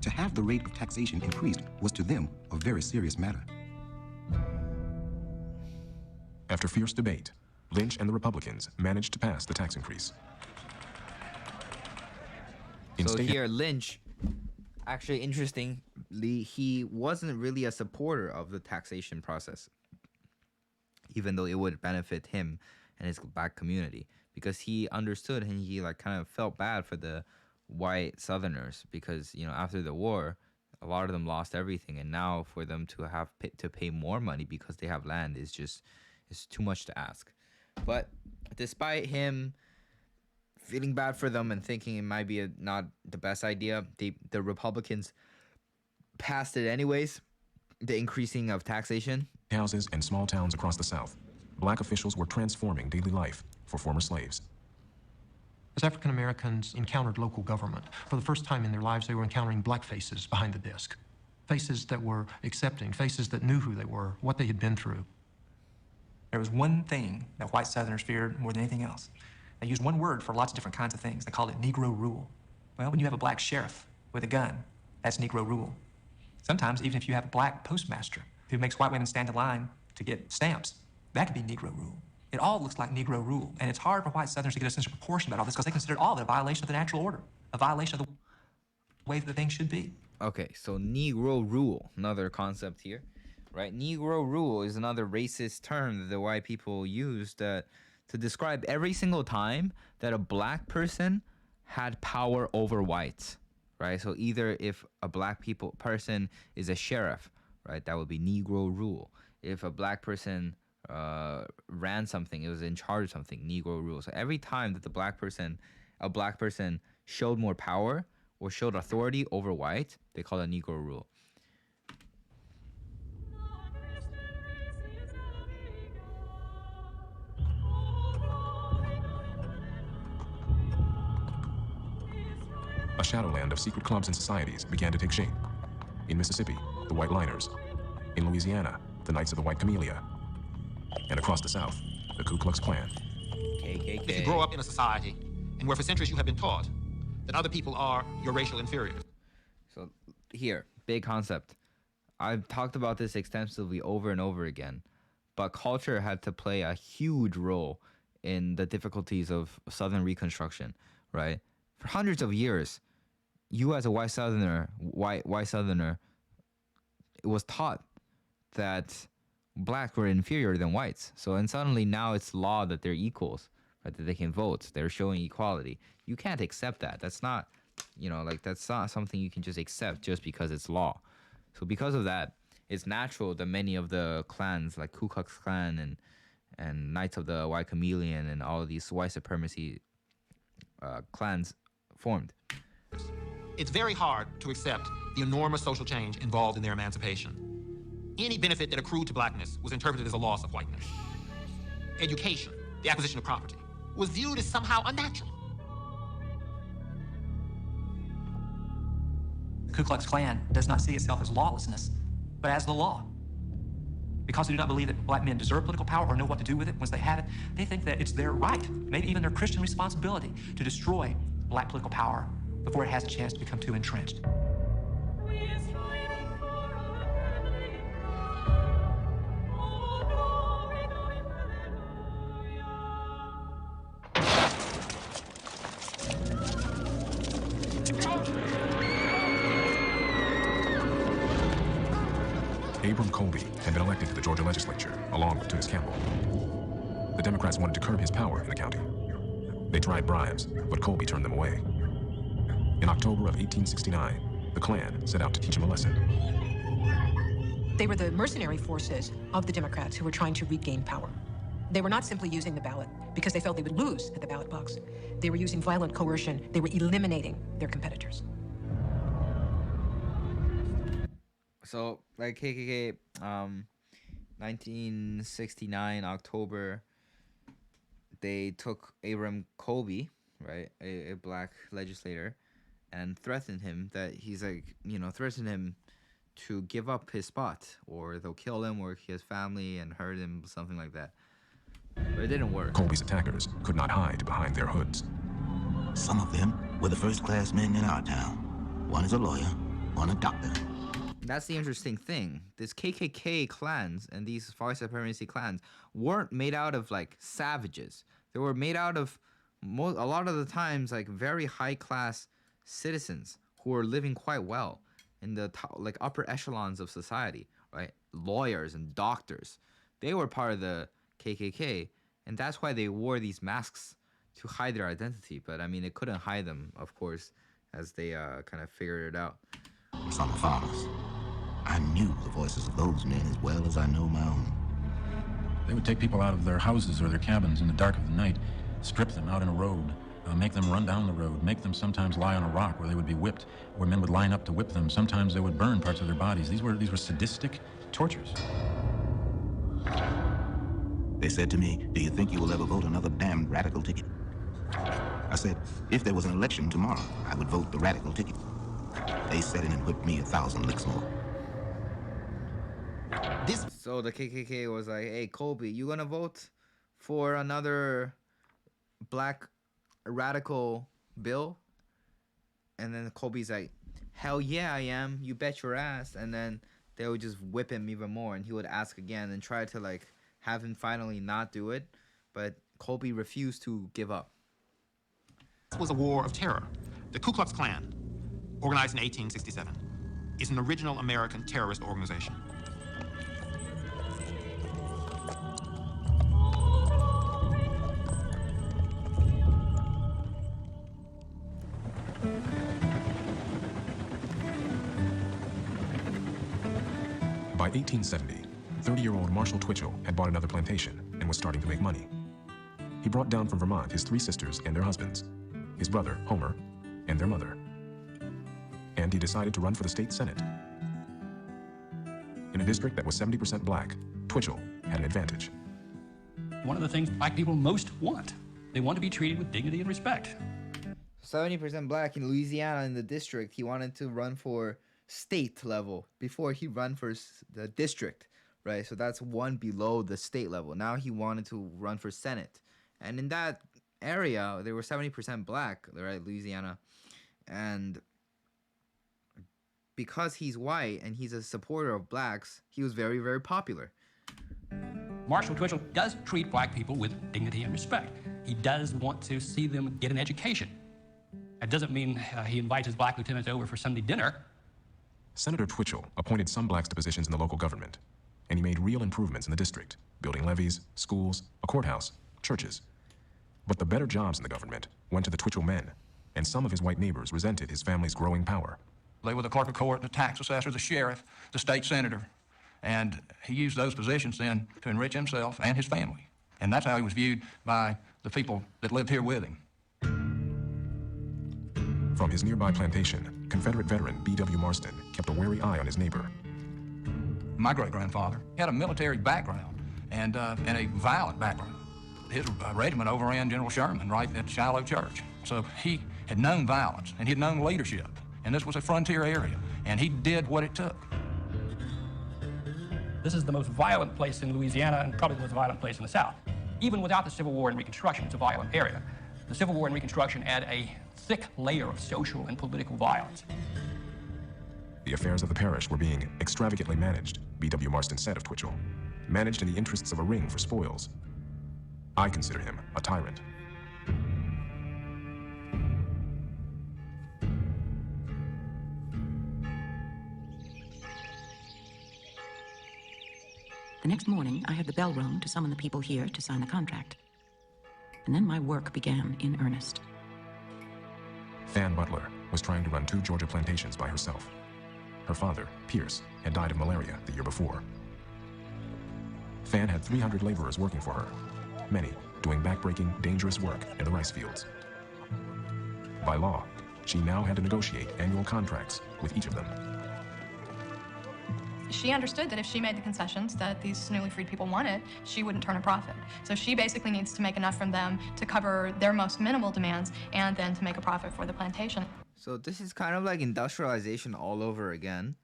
To have the rate of taxation increased was to them a very serious matter. After fierce debate, Lynch and the Republicans managed to pass the tax increase. So here, Lynch, actually interestingly, he wasn't really a supporter of the taxation process, even though it would benefit him and his black community, because he understood and he kind of felt bad for the white Southerners, because after the war, a lot of them lost everything, and now for them to have to pay more money because they have land is too much to ask. But despite him feeling bad for them and thinking it might be not the best idea, the Republicans passed it anyways, the increasing of taxation. Houses and small towns across the South, black officials were transforming daily life for former slaves. As African Americans encountered local government, for the first time in their lives, they were encountering black faces behind the desk. Faces that were accepting, faces that knew who they were, what they had been through. There was one thing that white Southerners feared more than anything else. They used one word for lots of different kinds of things. They called it Negro rule. Well, when you have a black sheriff with a gun, that's Negro rule. Sometimes, even if you have a black postmaster who makes white women stand in line to get stamps, that could be Negro rule. It all looks like Negro rule, and it's hard for white Southerners to get a sense of proportion about all this because they consider all of it a violation of the natural order, a violation of the way that the thing should be. Okay, so Negro rule, another concept here, right? Negro rule is another racist term that the white people use to describe every single time that a black person had power over whites, right? So either if a black person is a sheriff, right, that would be Negro rule. If a black person ran something, it was in charge of something, Negro rule. So every time that a black person showed more power or showed authority over white, they call it Negro rule. A shadowland of secret clubs and societies began to take shape. In Mississippi, the White Liners. In Louisiana, the Knights of the White Camellia. And across the South, the Ku Klux Klan. KKK. If you grow up in a society and where for centuries you have been taught that other people are your racial inferiors. So here, big concept. I've talked about this extensively over and over again, but culture had to play a huge role in the difficulties of Southern Reconstruction, right? For hundreds of years, you as a white Southerner, it was taught that blacks were inferior than whites. So, and suddenly now it's law that they're equals, right? That they can vote. They're showing equality. You can't accept that. That's not, that's not something you can just accept just because it's law. So because of that, it's natural that many of the clans, like Ku Klux Klan and Knights of the White Chameleon and all of these white supremacy clans formed. It's very hard to accept the enormous social change involved in their emancipation. Any benefit that accrued to blackness was interpreted as a loss of whiteness. Education, the acquisition of property, was viewed as somehow unnatural. The Ku Klux Klan does not see itself as lawlessness, but as the law. Because they do not believe that black men deserve political power or know what to do with it once they have it, they think that it's their right, maybe even their Christian responsibility, to destroy black political power before it has a chance to become too entrenched. Abram Colby had been elected to the Georgia legislature, along with Tunis Campbell. The Democrats wanted to curb his power in the county. They tried bribes, but Colby turned them away. In October of 1869, the Klan set out to teach him a lesson. They were the mercenary forces of the Democrats who were trying to regain power. They were not simply using the ballot because they felt they would lose at the ballot box. They were using violent coercion. They were eliminating their competitors. So, like KKK, 1969 October, they took Abram Colby, right, a black legislator, and threatened him that threatened him to give up his spot, or they'll kill him, or his family, and hurt him, something like that. But it didn't work. Colby's attackers could not hide behind their hoods. Some of them were the first-class men in our town. One is a lawyer, one a doctor. That's the interesting thing. This KKK clans and these white supremacy clans weren't made out of like savages. They were made out of a lot of the times like very high class citizens who were living quite well in the like upper echelons of society, right? Lawyers and doctors. They were part of the KKK, and that's why they wore these masks to hide their identity. But I mean, it couldn't hide them, of course, as they kind of figured it out. Some are farmers. I knew the voices of those men as well as I know my own. They would take people out of their houses or their cabins in the dark of the night, strip them out in a road, make them run down the road, make them sometimes lie on a rock where they would be whipped, where men would line up to whip them. Sometimes they would burn parts of their bodies. These were sadistic tortures. They said to me, "Do you think you will ever vote another damned radical ticket?" I said, "If there was an election tomorrow, I would vote the radical ticket." They set in and whipped me 1,000 licks more. So the KKK was like, "Hey, Colby, you gonna vote for another black radical bill?" And then Colby's like, "Hell yeah, I am. You bet your ass." And then they would just whip him even more, and he would ask again and try to like have him finally not do it. But Colby refused to give up. This was a war of terror. The Ku Klux Klan, organized in 1867, is an original American terrorist organization. By 1870, 30-year-old Marshall Twitchell had bought another plantation and was starting to make money. He brought down from Vermont his 3 sisters and their husbands, his brother, Homer, and their mother. And he decided to run for the state senate. In a district that was 70% black, Twitchell had an advantage. One of the things black people most want, they want to be treated with dignity and respect. 70% black in Louisiana in the district. He wanted to run for state level before he ran for the district, right? So that's one below the state level. Now he wanted to run for Senate. And in that area, they were 70% black, right? Louisiana. And because he's white and he's a supporter of blacks, he was very, very popular. Marshall Twitchell does treat black people with dignity and respect. He does want to see them get an education. That doesn't mean he invites his black lieutenants over for Sunday dinner. Senator Twitchell appointed some blacks to positions in the local government, and he made real improvements in the district, building levees, schools, a courthouse, churches. But the better jobs in the government went to the Twitchell men, and some of his white neighbors resented his family's growing power. They were the clerk of court, the tax assessor, the sheriff, the state senator. And he used those positions then to enrich himself and his family. And that's how he was viewed by the people that lived here with him. From his nearby plantation, Confederate veteran B.W. Marston kept a wary eye on his neighbor. My great-grandfather had a military background and a violent background. his regiment overran General Sherman right at Shiloh Church. So he had known violence, and he'd known leadership, and this was a frontier area, and he did what it took. This is the most violent place in Louisiana and probably the most violent place in the South. Even without the Civil War and Reconstruction, it's a violent area. The Civil War and Reconstruction add a thick layer of social and political violence. The affairs of the parish were being extravagantly managed, B.W. Marston said of Twitchell. Managed in the interests of a ring for spoils. I consider him a tyrant. The next morning, I had the bell rung to summon the people here to sign the contract. And then my work began in earnest. Fan Butler was trying to run 2 Georgia plantations by herself. Her father, Pierce, had died of malaria the year before. Fan had 300 laborers working for her, many doing backbreaking, dangerous work in the rice fields. By law, she now had to negotiate annual contracts with each of them. She understood that if she made the concessions that these newly freed people wanted, she wouldn't turn a profit. So she basically needs to make enough from them to cover their most minimal demands and then to make a profit for the plantation. So this is kind of like industrialization all over again.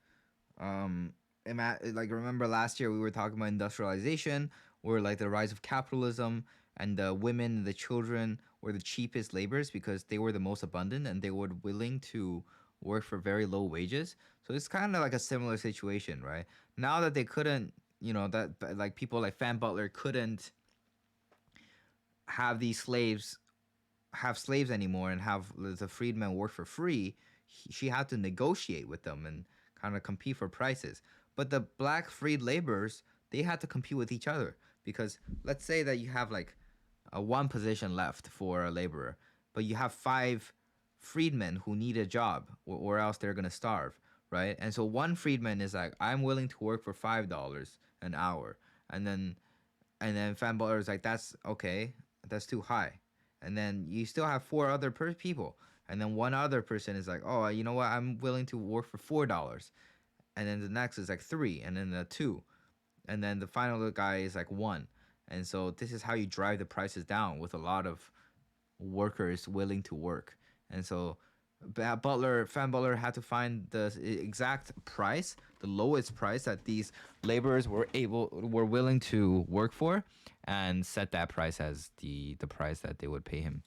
Like remember last year we were talking about industrialization, or like the rise of capitalism, and the women, the children were the cheapest laborers because they were the most abundant and they were willing to work for very low wages. So it's kind of like a similar situation, right? Now that they couldn't, that like people like Fan Butler couldn't have these slaves anymore and have the freedmen work for free, she had to negotiate with them and kind of compete for prices. But the black freed laborers, they had to compete with each other, because let's say that you have like one position left for a laborer, but you have 5 freedmen who need a job or else they're going to starve, right? And so one freedman is like, I'm willing to work for $5 an hour. And then Fan Butler is like, that's okay, that's too high. And then you still have 4 other people. And then one other person is like, oh, you know what, I'm willing to work for $4. And then the next is like 3, and then the 2. And then the final guy is like 1. And so this is how you drive the prices down, with a lot of workers willing to work. And so Fan Butler had to find the exact price, the lowest price that these laborers were willing to work for, and set that price as the price that they would pay him.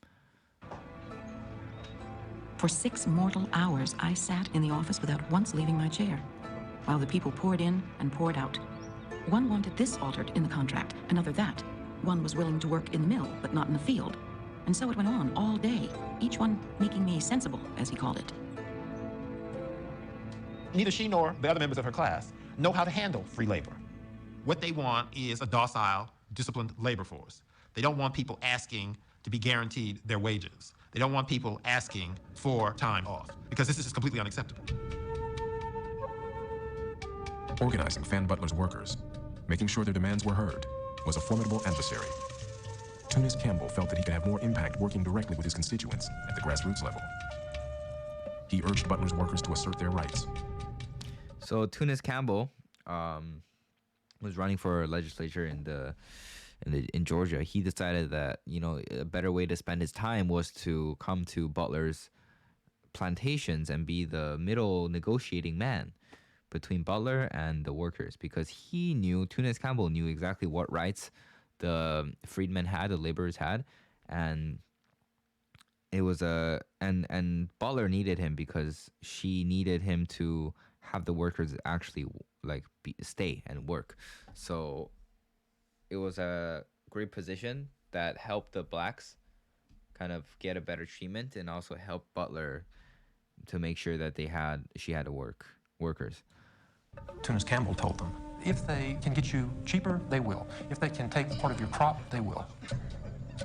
For 6 mortal hours, I sat in the office without once leaving my chair, while the people poured in and poured out. One wanted this altered in the contract, another that. One was willing to work in the mill, but not in the field. And so it went on all day, each one making me sensible, as he called it. Neither she nor the other members of her class know how to handle free labor. What they want is a docile, disciplined labor force. They don't want people asking to be guaranteed their wages. They don't want people asking for time off, because this is completely unacceptable. Organizing Fan Butler's workers, making sure their demands were heard, was a formidable adversary. Tunis Campbell felt that he could have more impact working directly with his constituents at the grassroots level. He urged Butler's workers to assert their rights. So Tunis Campbell was running for legislature in Georgia. He decided that a better way to spend his time was to come to Butler's plantations and be the middle negotiating man between Butler and the workers, because Tunis Campbell knew exactly what rights the freedmen had, the laborers had, and it was and Butler needed him because she needed him to have the workers actually stay and work. So it was a great position that helped the blacks kind of get a better treatment, and also helped Butler to make sure that she had to workers. Tunis Campbell told them, if they can get you cheaper, they will. If they can take part of your crop, they will.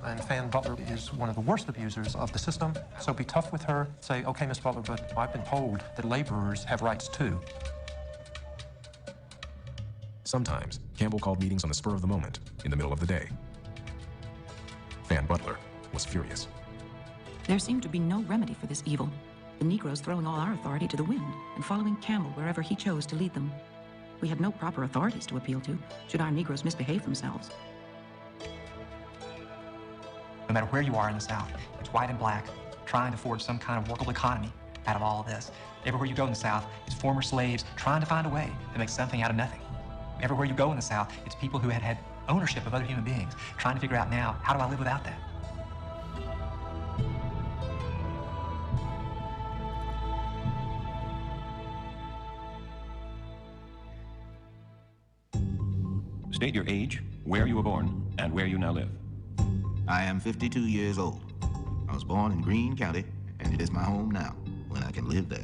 And Fan Butler is one of the worst abusers of the system, so be tough with her. Say, okay, Miss Butler, but I've been told that laborers have rights too. Sometimes, Campbell called meetings on the spur of the moment, in the middle of the day. Fan Butler was furious. There seemed to be no remedy for this evil, the Negroes throwing all our authority to the wind and following Campbell wherever he chose to lead them. We had no proper authorities to appeal to should our Negroes misbehave themselves. No matter where you are in the South, it's white and black, trying to forge some kind of workable economy out of all of this. Everywhere you go in the South, it's former slaves trying to find a way to make something out of nothing. Everywhere you go in the South, it's people who had ownership of other human beings, trying to figure out now, how do I live without that? State your age, where you were born, and where you now live. I am 52 years old. I was born in Greene County, and it is my home now, when I can live there.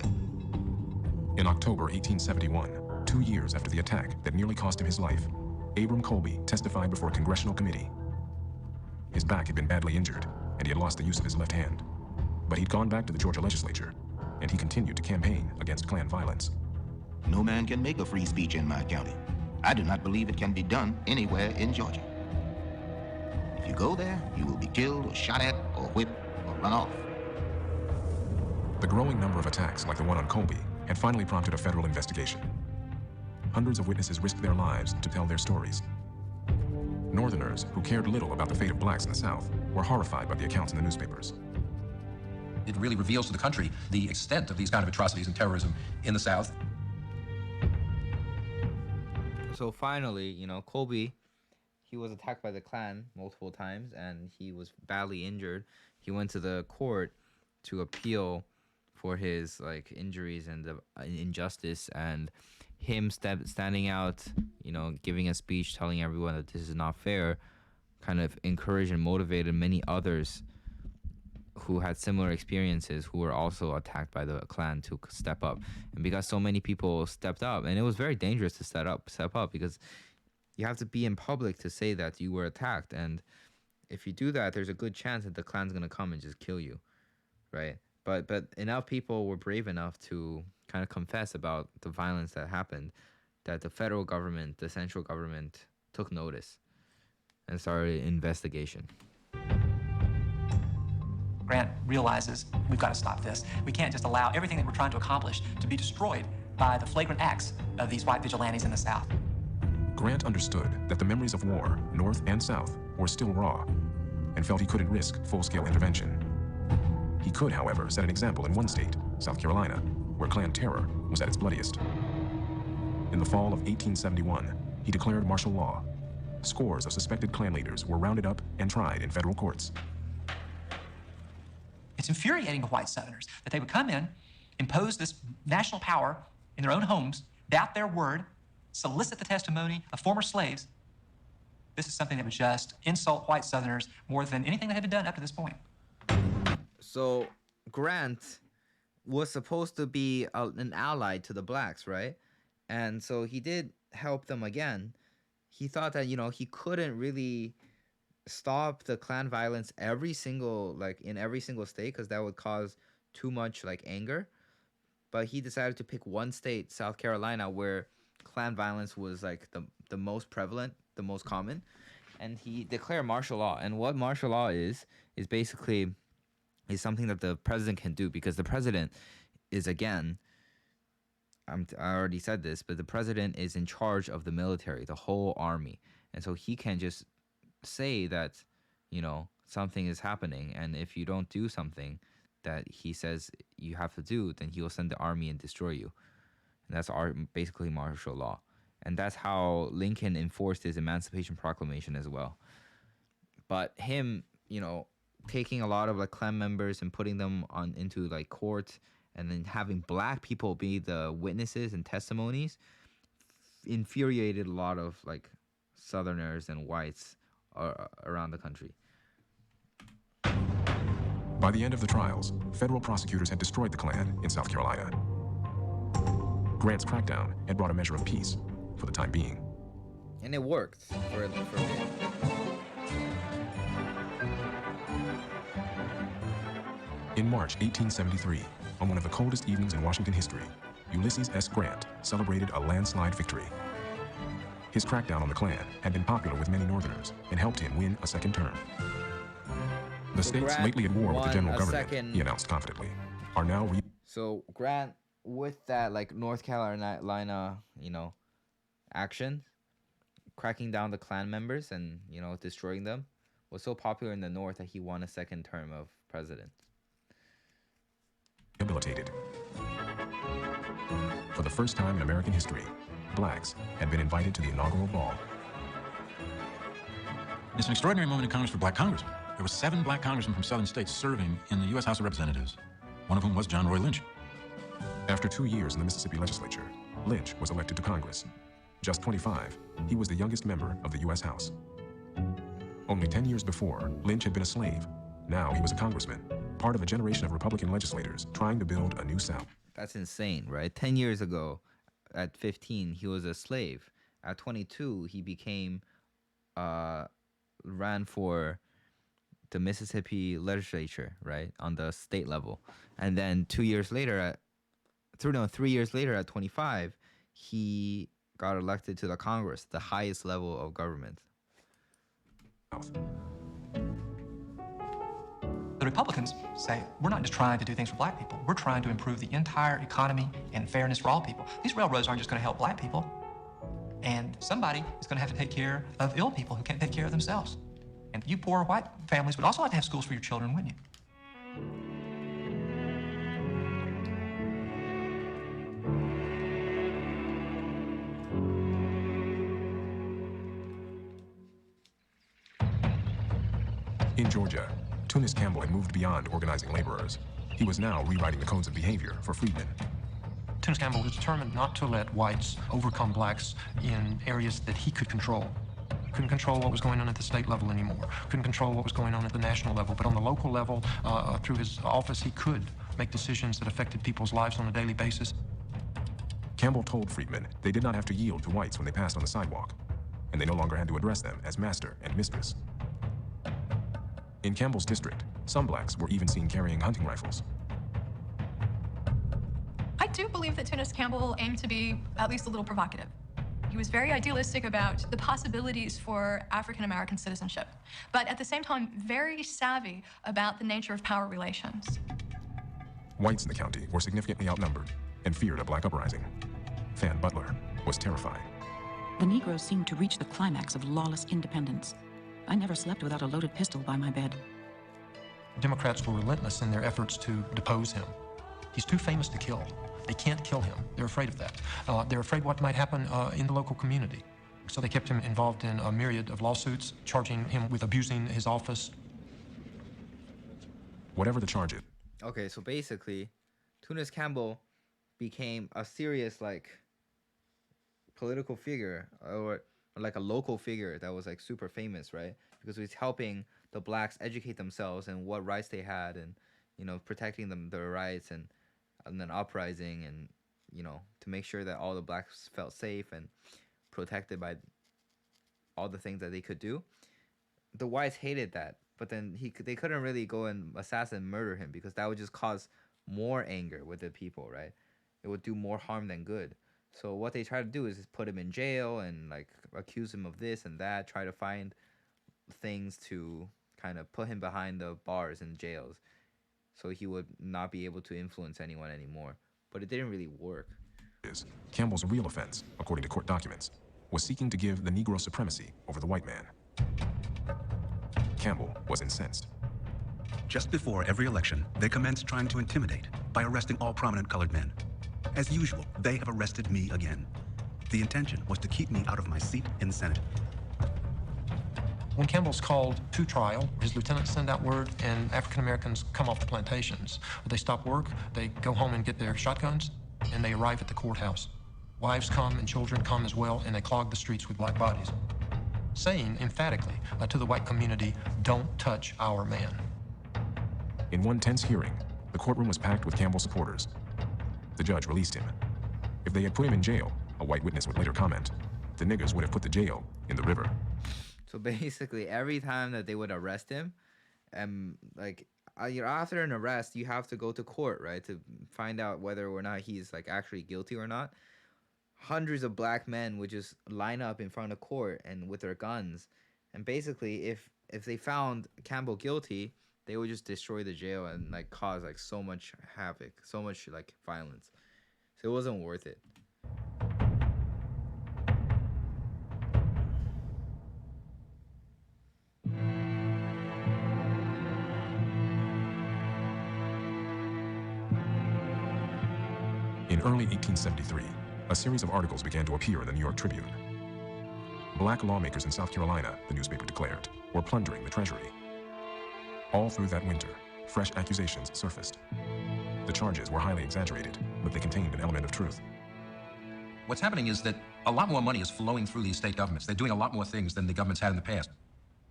In October 1871, 2 years after the attack that nearly cost him his life, Abram Colby testified before a congressional committee. His back had been badly injured, and he had lost the use of his left hand. But he'd gone back to the Georgia legislature, and he continued to campaign against Klan violence. No man can make a free speech in my county. I do not believe it can be done anywhere in Georgia. If you go there, you will be killed or shot at or whipped or run off. The growing number of attacks like the one on Colby had finally prompted a federal investigation. Hundreds of witnesses risked their lives to tell their stories. Northerners, who cared little about the fate of blacks in the South, were horrified by the accounts in the newspapers. It really reveals to the country the extent of these kind of atrocities and terrorism in the South. So finally, you know, Colby, he was attacked by the Klan multiple times, and he was badly injured. He went to the court to appeal for his like injuries and the injustice, and him standing out, you know, giving a speech telling everyone that this is not fair, kind of encouraged and motivated many others who had similar experiences who were also attacked by the Klan to step up. And because so many people stepped up, and it was very dangerous to step up because you have to be in public to say that you were attacked, and if you do that, there's a good chance that the Klan's gonna come and just kill you, right? But enough people were brave enough to kind of confess about the violence that happened, that the federal government, the central government, took notice and started an investigation. Grant realizes we've got to stop this. We can't just allow everything that we're trying to accomplish to be destroyed by the flagrant acts of these white vigilantes in the South. Grant understood that the memories of war, North and South, were still raw, and felt he couldn't risk full-scale intervention. He could, however, set an example in one state, South Carolina, where Klan terror was at its bloodiest. In the fall of 1871, he declared martial law. Scores of suspected Klan leaders were rounded up and tried in federal courts. It's infuriating to white Southerners that they would come in, impose this national power in their own homes, doubt their word, solicit the testimony of former slaves. This is something that would just insult white Southerners more than anything that had been done up to this point. So Grant was supposed to be an ally to the blacks, right? And so he did help them again. He thought that, you know, he couldn't really stop the Klan violence in every single state, because that would cause too much like anger. But he decided to pick one state, South Carolina, where Klan violence was like the most prevalent, the most common, and he declared martial law. And what martial law is basically something that the president can do, because the president is, again, I already said this, but the president is in charge of the military, the whole army, and so he can just say that, you know, something is happening, and if you don't do something that he says you have to do, then he will send the army and destroy you. And that's basically martial law. And that's how Lincoln enforced his Emancipation Proclamation as well. But him, you know, taking a lot of like Klan members and putting them into like court, and then having black people be the witnesses and testimonies, infuriated a lot of like Southerners and whites around the country. By the end of the trials, federal prosecutors had destroyed the Klan in South Carolina. Grant's crackdown had brought a measure of peace for the time being. And it worked for a bit. In March 1873, on one of the coldest evenings in Washington history, Ulysses S. Grant celebrated a landslide victory. His crackdown on the Klan had been popular with many Northerners and helped him win a second term. The states lately at war with the general government, he announced confidently, are now So Grant, with that like North Carolina, you know, action, cracking down the Klan members and, you know, destroying them, was so popular in the North that he won a second term of president. Rehabilitated. For the first time in American history, blacks had been invited to the inaugural ball. It's an extraordinary moment in Congress for black congressmen. There were 7 black congressmen from southern states serving in the U.S. House of Representatives, one of whom was John Roy Lynch. After 2 years in the Mississippi legislature, Lynch was elected to Congress. Just 25, he was the youngest member of the U.S. House. Only 10 years before, Lynch had been a slave. Now he was a congressman, part of a generation of Republican legislators trying to build a new South. That's insane, right? 10 years ago, at 15, he was a slave. At 22, he became, ran for the Mississippi legislature, right, on the state level. And then 3 years later, at 25, he got elected to the Congress, the highest level of government. The Republicans say, we're not just trying to do things for black people. We're trying to improve the entire economy and fairness for all people. These railroads aren't just going to help black people. And somebody is going to have to take care of ill people who can't take care of themselves. And you poor white families would also like to have schools for your children, wouldn't you? In Georgia, Tunis Campbell had moved beyond organizing laborers. He was now rewriting the codes of behavior for freedmen. Tunis Campbell was determined not to let whites overcome blacks in areas that he could control. Couldn't control what was going on at the state level anymore. Couldn't control what was going on at the national level. But on the local level, through his office, he could make decisions that affected people's lives on a daily basis. Campbell told freedmen they did not have to yield to whites when they passed on the sidewalk, and they no longer had to address them as master and mistress. In Campbell's district, some blacks were even seen carrying hunting rifles. I do believe that Tunis Campbell aimed to be at least a little provocative. He was very idealistic about the possibilities for African American citizenship, but at the same time, very savvy about the nature of power relations. Whites in the county were significantly outnumbered and feared a black uprising. Fan Butler was terrified. The Negroes seemed to reach the climax of lawless independence. I never slept without a loaded pistol by my bed. Democrats were relentless in their efforts to depose him. He's too famous to kill. They can't kill him. They're afraid of that. They're afraid what might happen in the local community. So they kept him involved in a myriad of lawsuits, charging him with abusing his office. Whatever the charges. Okay, so basically, Tunis Campbell became a serious, political figure, or like a local figure that was super famous, right? Because he was helping the blacks educate themselves and what rights they had, and protecting their rights, and then uprising, and to make sure that all the blacks felt safe and protected by all the things that they could do. The whites hated that, but then they couldn't really go and assassinate and murder him, because that would just cause more anger with the people, right? It would do more harm than good. So what they try to do is just put him in jail and accuse him of this and that, try to find things to kind of put him behind the bars and jails, so he would not be able to influence anyone anymore. But it didn't really work. Campbell's real offense, according to court documents, was seeking to give the Negro supremacy over the white man. Campbell was incensed. Just before every election, they commenced trying to intimidate by arresting all prominent colored men. As usual, they have arrested me again. The intention was to keep me out of my seat in the Senate. When Campbell's called to trial, his lieutenants send out word, and African Americans come off the plantations. They stop work, they go home and get their shotguns, and they arrive at the courthouse. Wives come and children come as well, and they clog the streets with black bodies, saying emphatically to the white community, "Don't touch our man." In one tense hearing, the courtroom was packed with Campbell supporters. The judge released him. If they had put him in jail, a white witness would later comment, the niggas would have put the jail in the river. So basically, every time that they would arrest him, after an arrest, you have to go to court, right, to find out whether or not he's actually guilty or not. Hundreds of black men would just line up in front of court and with their guns, and basically, if they found Campbell guilty, they would just destroy the jail and cause so much havoc, so much violence. So it wasn't worth it. In early 1873, a series of articles began to appear in the New York Tribune. Black lawmakers in South Carolina, the newspaper declared, were plundering the Treasury. All through that winter, fresh accusations surfaced. The charges were highly exaggerated, but they contained an element of truth. What's happening is that a lot more money is flowing through these state governments. They're doing a lot more things than the governments had in the past.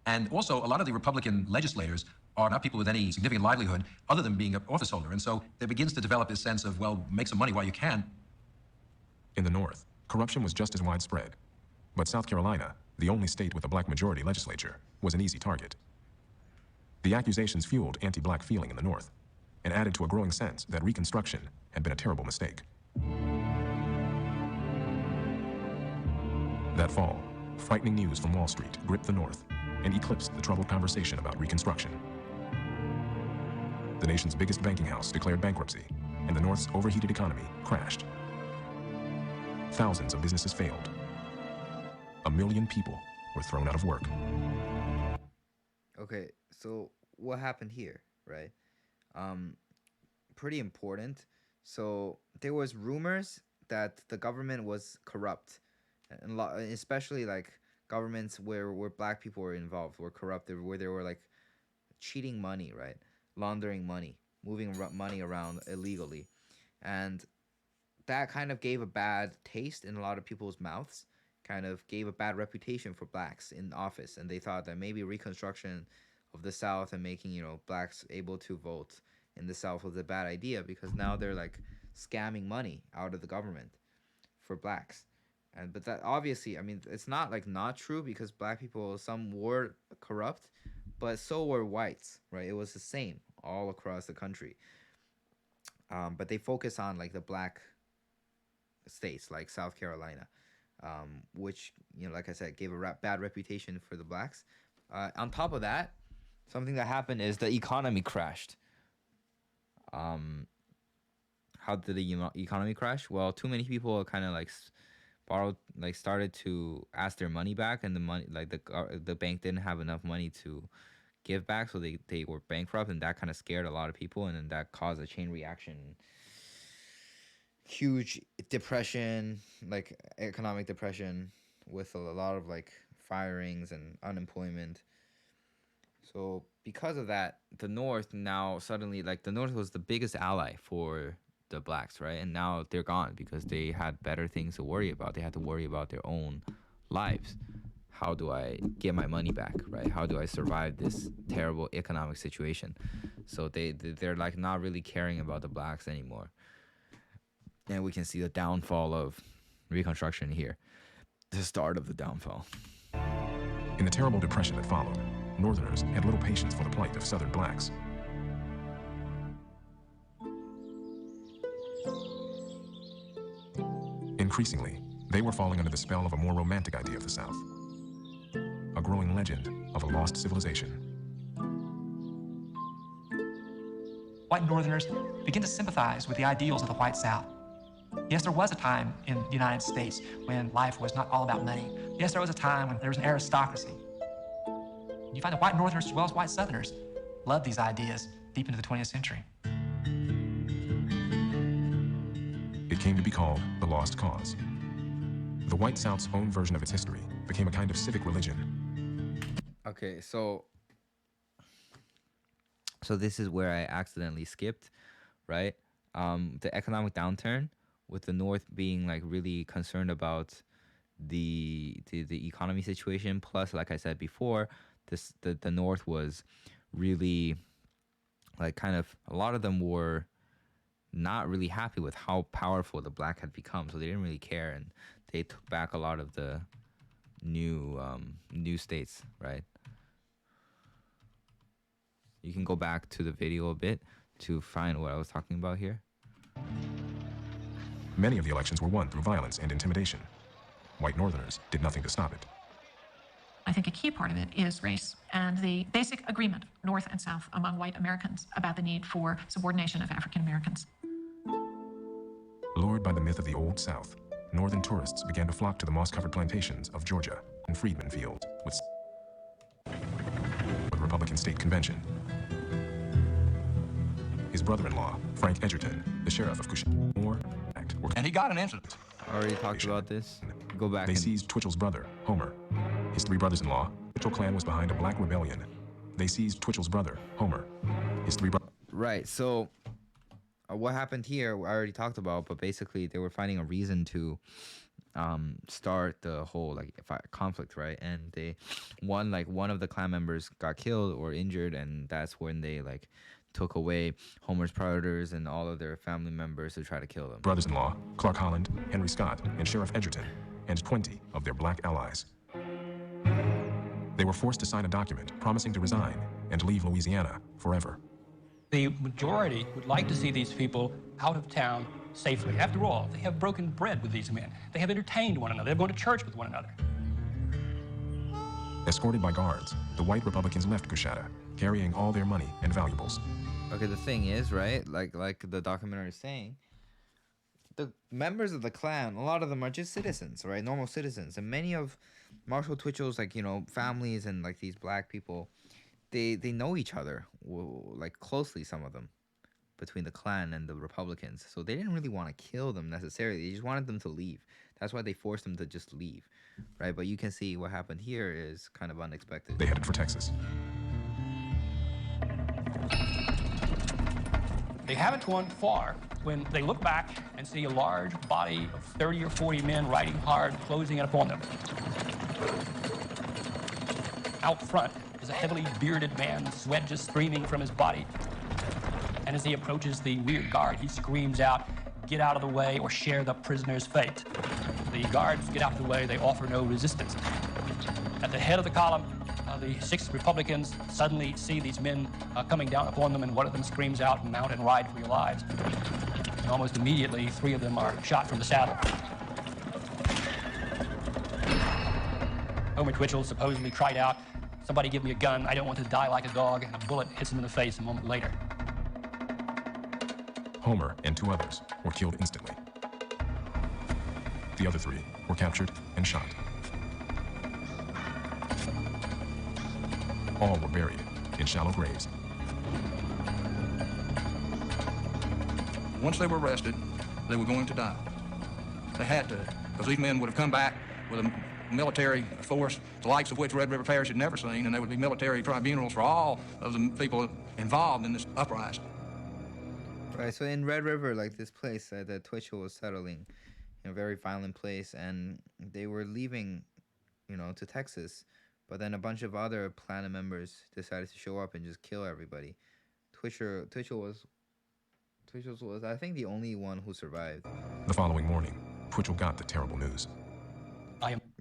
And also, a lot of the Republican legislators are not people with any significant livelihood other than being an office holder. And so there begins to develop this sense of, well, make some money while you can. In the North, corruption was just as widespread. But South Carolina, the only state with a black majority legislature, was an easy target. The accusations fueled anti-black feeling in the North and added to a growing sense that Reconstruction had been a terrible mistake. That fall, frightening news from Wall Street gripped the North and eclipsed the troubled conversation about Reconstruction. The nation's biggest banking house declared bankruptcy, and the North's overheated economy crashed. Thousands of businesses failed. 1 million people were thrown out of work. Okay, so what happened here, right? Pretty important. So there was rumors that the government was corrupt, and especially like governments where black people were involved were corrupted, where they were like cheating money, right? Laundering money, moving money around illegally. And that kind of gave a bad taste in a lot of people's mouths, kind of gave a bad reputation for blacks in office. And they thought that maybe Reconstruction of the South and making, you know, blacks able to vote in the South was a bad idea, because now they're like scamming money out of the government for blacks. But that obviously, I mean, it's not like not true, because black people, some were corrupt, but so were whites, right? It was the same all across the country. But they focus on like the black states like South Carolina, which, you know, like I said, gave a bad reputation for the blacks. On top of that, something that happened is the economy crashed. How did the economy crash? Well, too many people kind of like started to ask their money back, and the money, like the bank didn't have enough money to give back, so they were bankrupt, and that kind of scared a lot of people, and then that caused a chain reaction, huge depression, like economic depression, with a lot of like firings and unemployment. So because of that, the North now suddenly, like the North was the biggest ally for the blacks, right? And now they're gone because they had better things to worry about. They had to worry about their own lives. How do I get my money back, right? How do I survive this terrible economic situation? So they're like not really caring about the blacks anymore. And we can see the downfall of Reconstruction here. The start of the downfall. In the terrible depression that followed, Northerners had little patience for the plight of Southern blacks. Increasingly, they were falling under the spell of a more romantic idea of the South. A growing legend of a lost civilization. White Northerners begin to sympathize with the ideals of the white South. Yes, there was a time in the United States when life was not all about money. Yes, there was a time when there was an aristocracy. You find that white Northerners as well as white Southerners loved these ideas deep into the 20th century. It came to be called the Lost Cause. The white South's own version of its history became a kind of civic religion. Okay, so this is where I accidentally skipped, right? The economic downturn, with the North being like really concerned about the economy situation. Plus, like I said before, the North was really like kind of, a lot of them were not really happy with how powerful the black had become, so they didn't really care, and they took back a lot of the new states, right? You can go back to the video a bit to find what I was talking about here. Many of the elections were won through violence and intimidation. White Northerners did nothing to stop it. I think a key part of it is race and the basic agreement, North and South, among white Americans about the need for subordination of African Americans. Lured by the myth of the Old South, Northern tourists began to flock to the moss-covered plantations of Georgia and Freedman Fields with the Republican State Convention. His brother-in-law, Frank Edgerton, the sheriff of Cushing, Moore, Act. And he got an incident. I already talked about this. Go back. They seized Twitchell's brother, Homer. His 3 brothers-in-law. Twitchell clan was behind a black rebellion. They seized Twitchell's brother, Homer. His 3 brothers. Right. So what happened here, I already talked about, but basically they were finding a reason to start the whole conflict, right? And one of the clan members got killed or injured, and that's when they took away Homer's predators and all of their family members to try to kill them. Brothers-in-law, Clark Holland, Henry Scott, and Sheriff Edgerton, and 20 of their black allies. They were forced to sign a document promising to resign and leave Louisiana forever. The majority would like to see these people out of town safely. After all, they have broken bread with these men. They have entertained one another. They've gone to church with one another. Escorted by guards, the white Republicans left Coushatta, carrying all their money and valuables. Okay, the thing is, right, like the documentary is saying, the members of the Klan, a lot of them are just citizens, right, normal citizens, and many of Marshall Twitchell's families and these black people, they know each other closely, some of them, between the Klan and the Republicans. So they didn't really want to kill them necessarily. They just wanted them to leave. That's why they forced them to just leave, right? But you can see what happened here is kind of unexpected. They headed for Texas. They haven't gone far when they look back and see a large body of 30 or 40 men riding hard, closing in upon them. Out front is a heavily bearded man, sweat just streaming from his body. And as he approaches the rear guard, he screams out, "Get out of the way or share the prisoner's fate." The guards get out of the way, they offer no resistance. At the head of the column, the 6 Republicans suddenly see these men coming down upon them, and one of them screams out, "Mount and ride for your lives." And almost immediately, 3 of them are shot from the saddle. Homer Twitchell supposedly cried out, "Somebody give me a gun, I don't want to die like a dog," and a bullet hits him in the face a moment later. Homer and 2 others were killed instantly. The other 3 were captured and shot. All were buried in shallow graves. Once they were arrested, they were going to die. They had to, because these men would have come back with a military force, the likes of which Red River Parish had never seen, and there would be military tribunals for all of the people involved in this uprising. Right, so in Red River, this place that Twitchell was settling, a very violent place, and they were leaving, to Texas. But then a bunch of other Klan members decided to show up and just kill everybody. Twitchell was, I think, the only one who survived. The following morning, Twitchell got the terrible news.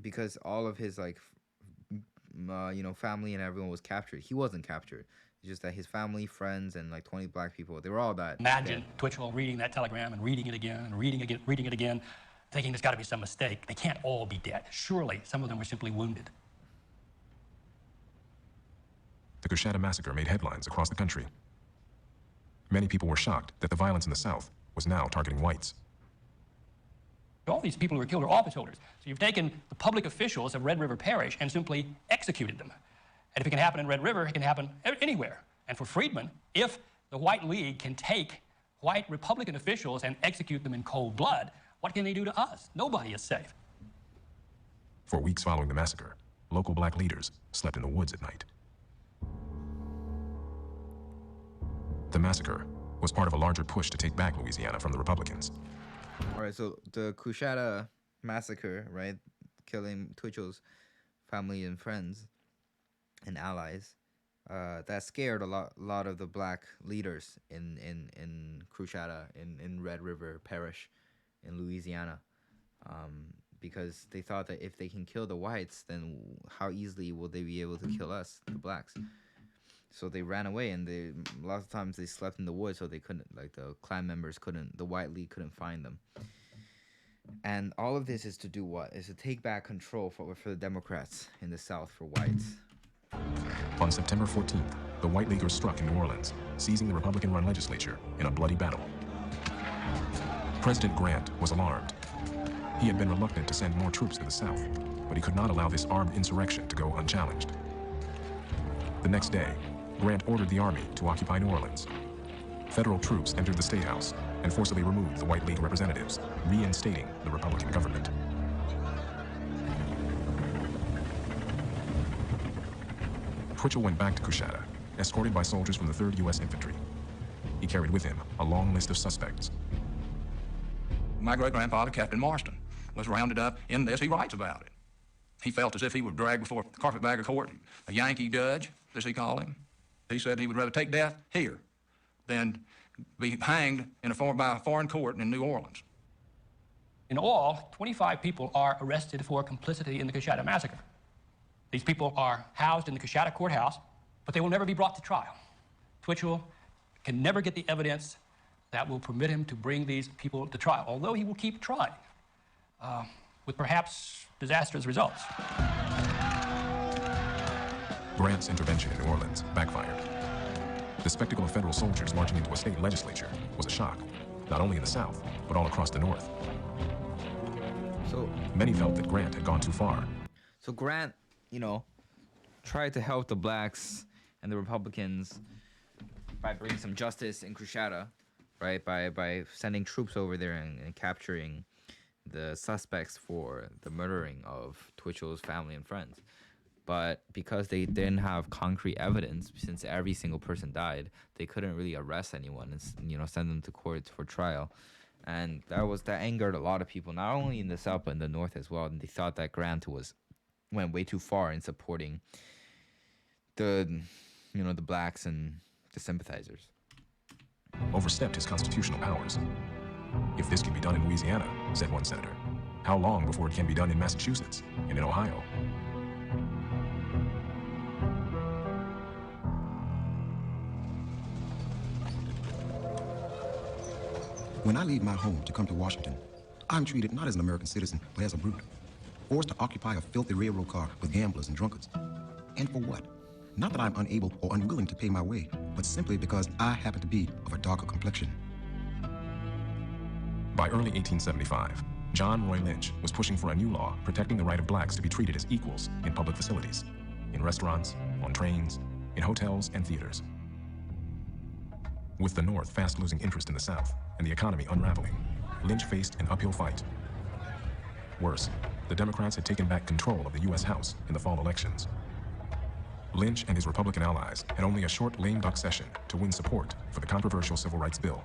Because all of his family and everyone was captured. He wasn't captured. It's just that his family, friends, and 20 black people, they were all died. Imagine Twitchell reading that telegram and reading it again and reading it again, thinking there's got to be some mistake. They can't all be dead. Surely some of them were simply wounded. The Coushatta massacre made headlines across the country. Many people were shocked that the violence in the South was now targeting whites. All these people who were killed are office holders. So you've taken the public officials of Red River Parish and simply executed them. And if it can happen in Red River, it can happen anywhere. And for Freedman, if the White League can take white Republican officials and execute them in cold blood, what can they do to us? Nobody is safe. For weeks following the massacre, local black leaders slept in the woods at night. The massacre was part of a larger push to take back Louisiana from the Republicans. All right, so the Coushatta massacre, right, killing Twitchell's family and friends and allies, that scared a lot of the black leaders in Coushatta, in Red River Parish, in Louisiana, because they thought that if they can kill the whites, then how easily will they be able to kill us, the blacks? So they ran away, and a lot of times they slept in the woods, so they couldn't, the Klan members couldn't, the White League couldn't find them. And all of this is to do what? Is to take back control for the Democrats in the South, for whites. On September 14th, the White Leaguers struck in New Orleans, seizing the Republican-run legislature in a bloody battle. President Grant was alarmed. He had been reluctant to send more troops to the South, but he could not allow this armed insurrection to go unchallenged. The next day, Grant ordered the army to occupy New Orleans. Federal troops entered the State House and forcibly removed the white League representatives, reinstating the Republican government. Twitchell went back to Coushatta, escorted by soldiers from the 3rd U.S. Infantry. He carried with him a long list of suspects. My great-grandfather, Captain Marston, was rounded up in this. He writes about it. He felt as if he was dragged before a carpetbagger court, a Yankee judge, as he called him. He said he would rather take death here than be hanged by a foreign court in New Orleans. In all, 25 people are arrested for complicity in the Coushatta massacre. These people are housed in the Coushatta courthouse, but they will never be brought to trial. Twitchell can never get the evidence that will permit him to bring these people to trial, although he will keep trying, with perhaps disastrous results. Grant's intervention in New Orleans backfired. The spectacle of federal soldiers marching into a state legislature was a shock, not only in the South, but all across the North. So many felt that Grant had gone too far. So Grant, tried to help the blacks and the Republicans by bringing some justice in Coushatta, right? By sending troops over there and capturing the suspects for the murdering of Twitchell's family and friends. But because they didn't have concrete evidence, since every single person died, they couldn't really arrest anyone and send them to court for trial. And that angered a lot of people, not only in the South but in the North as well. And they thought that Grant went way too far in supporting the blacks and the sympathizers. Overstepped his constitutional powers. If this can be done in Louisiana, said one senator, how long before it can be done in Massachusetts and in Ohio? When I leave my home to come to Washington, I'm treated not as an American citizen, but as a brute, forced to occupy a filthy railroad car with gamblers and drunkards. And for what? Not that I'm unable or unwilling to pay my way, but simply because I happen to be of a darker complexion. By early 1875, John Roy Lynch was pushing for a new law protecting the right of blacks to be treated as equals in public facilities, in restaurants, on trains, in hotels and theaters. With the North fast losing interest in the South and the economy unraveling, Lynch faced an uphill fight. Worse, the Democrats had taken back control of the U.S. House in the fall elections. Lynch and his Republican allies had only a short lame duck session to win support for the controversial Civil Rights Bill.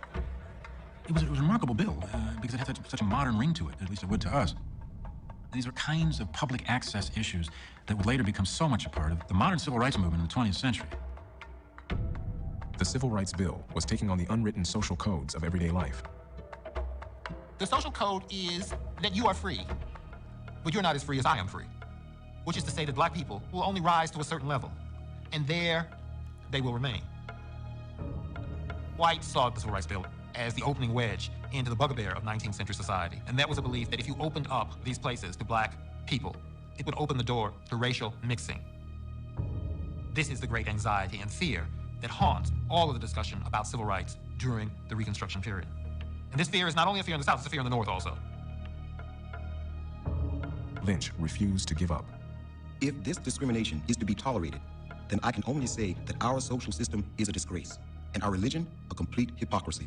It was a remarkable bill because it had such a modern ring to it, at least it would to us. These were kinds of public access issues that would later become so much a part of the modern civil rights movement in the 20th century. The Civil Rights Bill was taking on the unwritten social codes of everyday life. The social code is that you are free, but you're not as free as I am free, which is to say that black people will only rise to a certain level, and there they will remain. Whites saw the Civil Rights Bill as the opening wedge into the bugbear of 19th century society, and that was a belief that if you opened up these places to black people, it would open the door to racial mixing. This is the great anxiety and fear that haunts all of the discussion about civil rights during the Reconstruction period. And this fear is not only a fear in the South, it's a fear in the North also. Lynch refused to give up. If this discrimination is to be tolerated, then I can only say that our social system is a disgrace, and our religion a complete hypocrisy.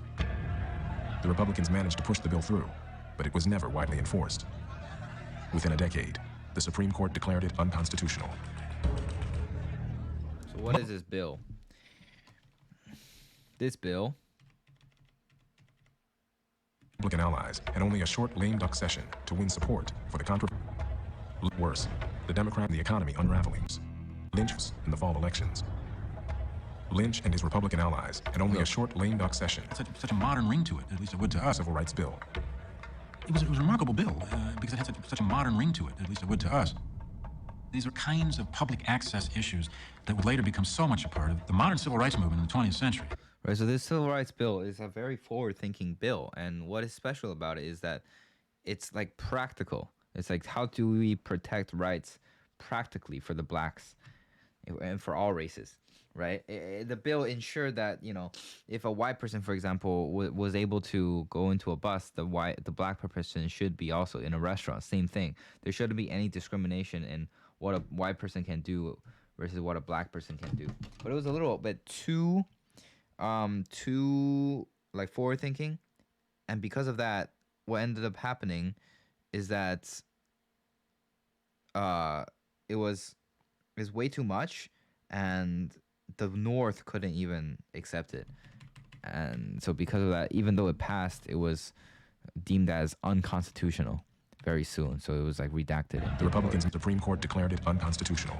The Republicans managed to push the bill through, but it was never widely enforced. Within a decade, the Supreme Court declared it unconstitutional. So what is this bill? This bill, Republican allies had only a short lame duck session to win support for the Worse, the Democrat and the economy unraveling. Lynch in the fall elections. Lynch and his Republican allies had only a short lame duck session. Such a modern ring to it, at least it would to us. Civil Rights Bill. It was a remarkable bill because it had such a modern ring to it, at least it would to us. These are kinds of public access issues that would later become so much a part of the modern civil rights movement in the 20th century. Right, so this Civil Rights Bill is a very forward-thinking bill, and what is special about it is that it's like practical. It's like, how do we protect rights practically for the blacks and for all races, right? The bill ensured that, if a white person, for example, was able to go into a bus, the black person should be also in a restaurant. Same thing. There shouldn't be any discrimination in what a white person can do versus what a black person can do. But it was a little bit too too like forward thinking, and because of that, what ended up happening is that it was way too much, and the North couldn't even accept it. And so because of that, even though it passed, it was deemed as unconstitutional very soon. So it was like redacted. The Republicans in the Supreme Court declared it unconstitutional.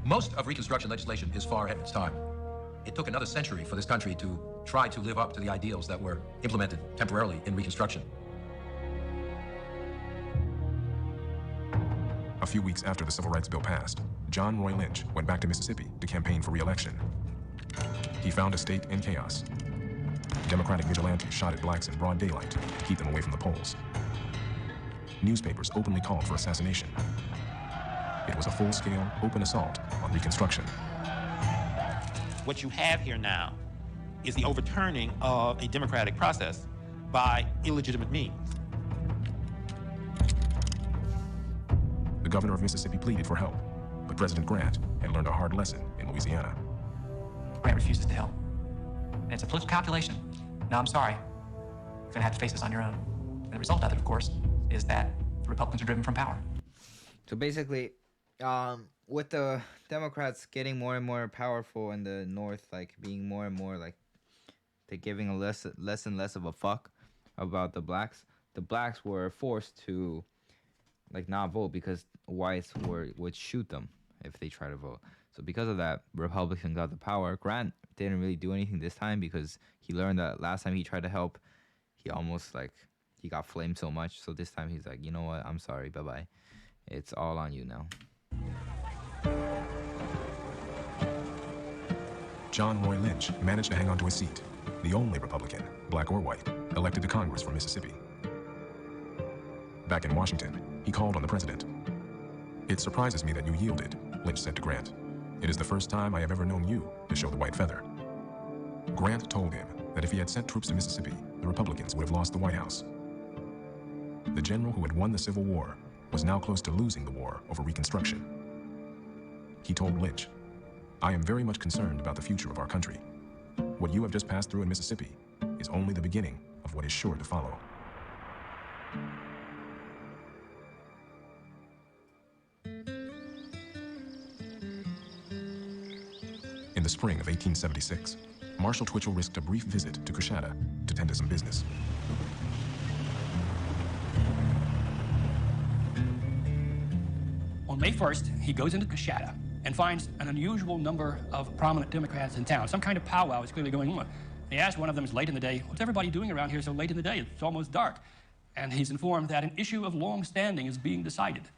Most of Reconstruction legislation is far ahead of its time. It took another century for this country to try to live up to the ideals that were implemented temporarily in Reconstruction. A few weeks after the Civil Rights Bill passed, John Roy Lynch went back to Mississippi to campaign for re-election. He found a state in chaos. Democratic vigilantes shot at blacks in broad daylight to keep them away from the polls. Newspapers openly called for assassination. It was a full-scale, open assault on Reconstruction. What you have here now is the overturning of a democratic process by illegitimate means. The governor of Mississippi pleaded for help, but President Grant had learned a hard lesson in Louisiana. Grant refuses to help. And it's a political calculation. No, I'm sorry. You're going to have to face this on your own. And the result of it, of course, is that the Republicans are driven from power. So basically, with the Democrats getting more and more powerful in the North, like being more and more like they're giving a less and less of a fuck about the blacks were forced to like not vote because whites would shoot them if they try to vote. So because of that, Republicans got the power. Grant didn't really do anything this time because he learned that last time he tried to help, he almost like he got flamed so much. So this time he's like, you know what? I'm sorry. Bye-bye. It's all on you now. John Roy Lynch managed to hang on to his seat, the only Republican, black or white, elected to Congress from Mississippi. Back in Washington, he called on the president. "It surprises me that you yielded," Lynch said to Grant. "It is the first time I have ever known you to show the white feather." Grant told him that if he had sent troops to Mississippi, the Republicans would have lost the White House. The general who had won the Civil War was now close to losing the war over Reconstruction. He told Lynch, "I am very much concerned about the future of our country. What you have just passed through in Mississippi is only the beginning of what is sure to follow." In the spring of 1876, Marshall Twitchell risked a brief visit to Coushatta to tend to some business. On May 1st, he goes into Coushatta and finds an unusual number of prominent Democrats in town. Some kind of powwow is clearly going on. He asks one of them, it's late in the day, "What's everybody doing around here so late in the day? It's almost dark." And he's informed that an issue of long standing is being decided.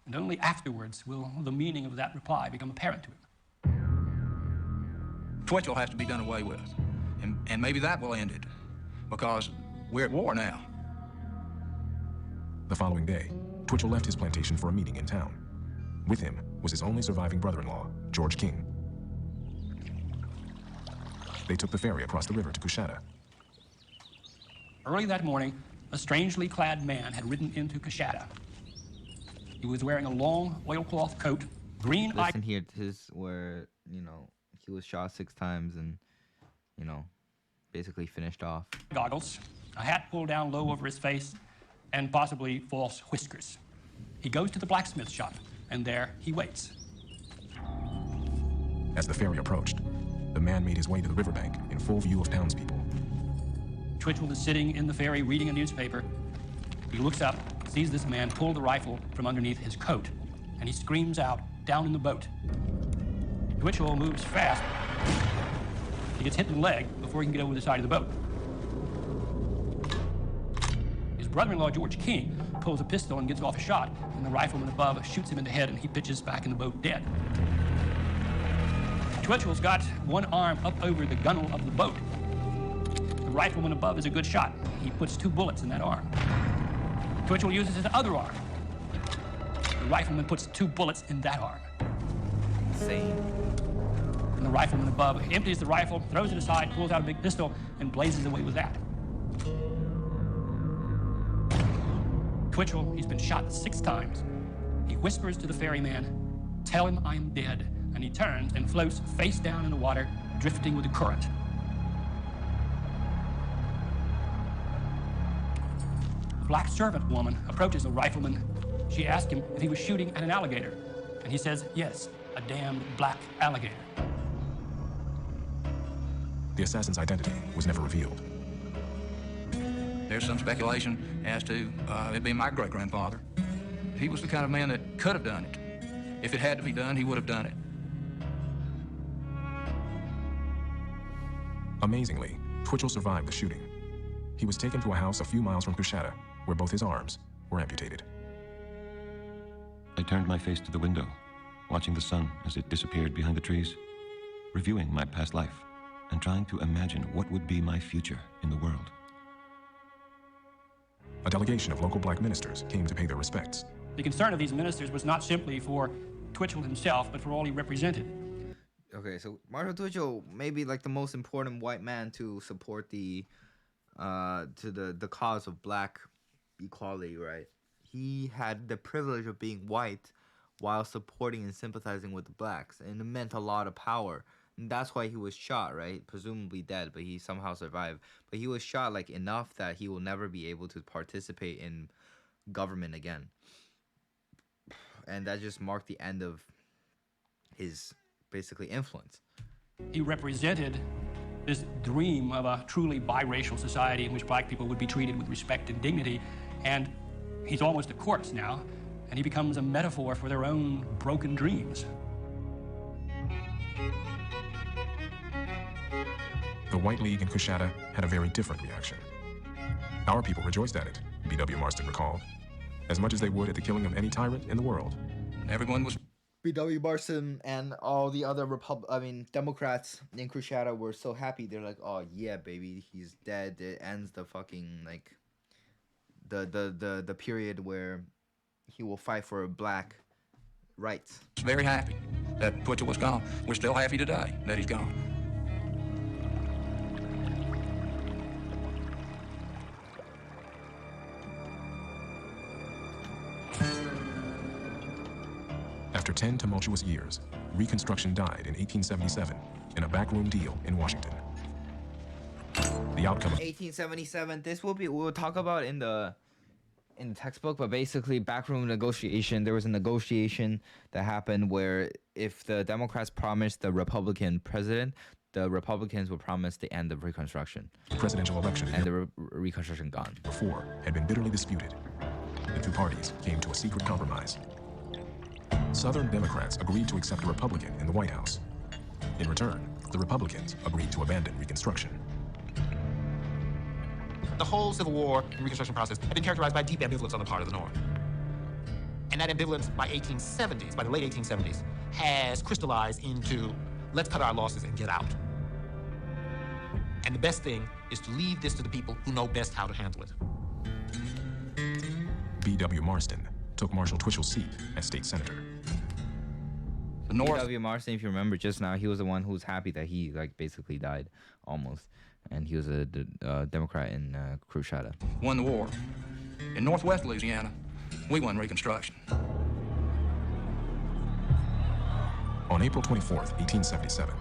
And only afterwards will the meaning of that reply become apparent to him. Twitchell has to be done away with. And maybe that will end it, because we're at war now. The following day, Twitchell left his plantation for a meeting in town. With him was his only surviving brother-in-law, George King. They took the ferry across the river to Coushatta. Early that morning, a strangely clad man had ridden into Coushatta. He was wearing a long oilcloth coat, green eye. Listen here, this is where, he was shot 6 times and, basically finished off. Goggles, a hat pulled down low over his face, and possibly false whiskers. He goes to the blacksmith shop, and there he waits. As the ferry approached, the man made his way to the riverbank in full view of townspeople. Twitchell is sitting in the ferry reading a newspaper. He looks up, sees this man pull the rifle from underneath his coat, and he screams out, down in the boat. Twitchell moves fast. He gets hit in the leg before he can get over the side of the boat. His brother-in-law, George King, pulls a pistol and gets off a shot, and the rifleman above shoots him in the head, and he pitches back in the boat dead. Twitchell's got one arm up over the gunwale of the boat. The rifleman above is a good shot. He puts 2 bullets in that arm. Twitchell uses his other arm. The rifleman puts 2 bullets in that arm. Insane. And the rifleman above empties the rifle, throws it aside, pulls out a big pistol, and blazes away with that. Twitchell, he's been shot 6 times. He whispers to the ferryman, "Tell him I'm dead," and he turns and floats face down in the water drifting with the current. A black servant woman approaches the rifleman. She asks him if he was shooting at an alligator. And he says, yes, a damned black alligator. The assassin's identity was never revealed. There's some speculation as to it being my great-grandfather. He was the kind of man that could have done it. If it had to be done, he would have done it. Amazingly, Twitchell survived the shooting. He was taken to a house a few miles from Coushatta, where both his arms were amputated. I turned my face to the window, watching the sun as it disappeared behind the trees, reviewing my past life, and trying to imagine what would be my future in the world. A delegation of local black ministers came to pay their respects. The concern of these ministers was not simply for Twitchell himself, but for all he represented. Okay, so Marshall Twitchell may be like the most important white man to support the cause of black equality, right? He had the privilege of being white while supporting and sympathizing with the blacks, and it meant a lot of power. And that's why he was shot, right? Presumably dead, but he somehow survived. But he was shot like enough that he will never be able to participate in government again. And that just marked the end of his basically influence. He represented this dream of a truly biracial society in which black people would be treated with respect and dignity. And he's almost a corpse now, and he becomes a metaphor for their own broken dreams. The White League in Coushatta had a very different reaction. Our people rejoiced at it, B.W. Marston recalled, as much as they would at the killing of any tyrant in the world. Everyone was... B.W. Marston and all the other Democrats in Coushatta were so happy. They're like, oh yeah, baby, he's dead. It ends the fucking, like, the period where he will fight for black rights. Very happy that Twitchell was gone. We're still happy today that he's gone. After 10 tumultuous years, Reconstruction died in 1877 in a backroom deal in Washington. The outcome of 1877. This we'll talk about in the textbook, but basically backroom negotiation. There was a negotiation that happened where if the Democrats promised the Republican president, the Republicans would promise the end of Reconstruction. The presidential election and the Reconstruction gone. Before had been bitterly disputed. The two parties came to a secret compromise. Southern Democrats agreed to accept a Republican in the White House. In return, the Republicans agreed to abandon Reconstruction. The whole Civil War and Reconstruction process had been characterized by deep ambivalence on the part of the North. And that ambivalence by the late 1870s, has crystallized into, let's cut our losses and get out. And the best thing is to leave this to the people who know best how to handle it. B.W. Marston took Marshall Twitchell's seat as state senator. The North... B.W. Marston, if you remember just now, he was the one who was happy that he basically died almost. And he was a Democrat in Coushatta. Won the war. In Northwest Louisiana, we won Reconstruction. On April 24th, 1877,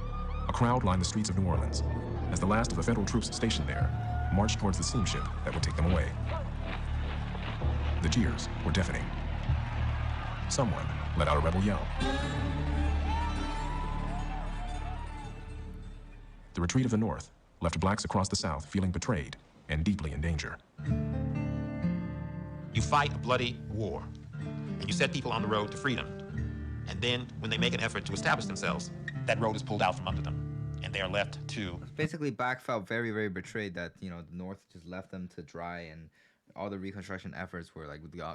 a crowd lined the streets of New Orleans as the last of the federal troops stationed there marched towards the steamship that would take them away. The cheers were deafening. Someone let out a rebel yell. The retreat of the North left blacks across the South feeling betrayed and deeply in danger. You fight a bloody war, and you set people on the road to freedom. And then, when they make an effort to establish themselves, that road is pulled out from under them, and they are left to... Basically, black felt very, very betrayed that, the North just left them to dry, and all the Reconstruction efforts were,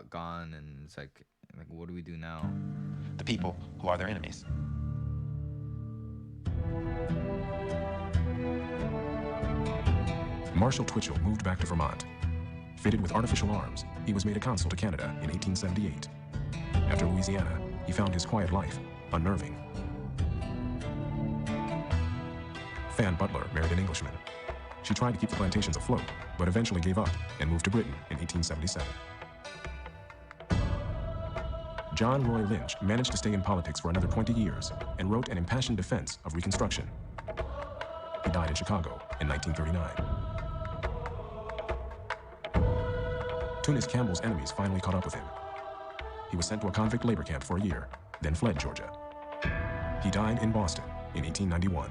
gone, and it's like, what do we do now? The people who are their enemies. Marshall Twitchell moved back to Vermont. Fitted with artificial arms, he was made a consul to Canada in 1878. After Louisiana, he found his quiet life unnerving. Fan Butler married an Englishman. She tried to keep the plantations afloat, but eventually gave up and moved to Britain in 1877. John Roy Lynch managed to stay in politics for another 20 years and wrote an impassioned defense of Reconstruction. He died in Chicago in 1939. Tunis Campbell's enemies finally caught up with him. He was sent to a convict labor camp for a year, then fled Georgia. He died in Boston in 1891.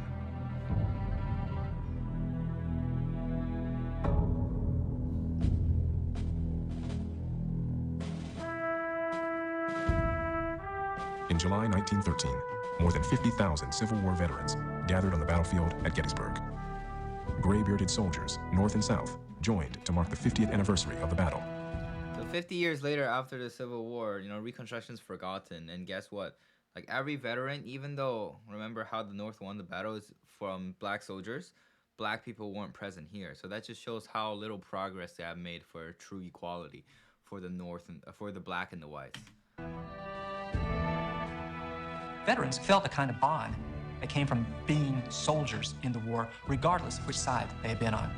In July 1913, more than 50,000 Civil War veterans gathered on the battlefield at Gettysburg. Gray-bearded soldiers, North and South, joined to mark the 50th anniversary of the battle. So 50 years later, after the Civil War, Reconstruction's forgotten. And guess what? Like every veteran, even though, remember how the North won the battle is from black soldiers, black people weren't present here. So that just shows how little progress they have made for true equality for the North and for the black and the whites. Veterans felt a kind of bond that came from being soldiers in the war, regardless of which side they had been on.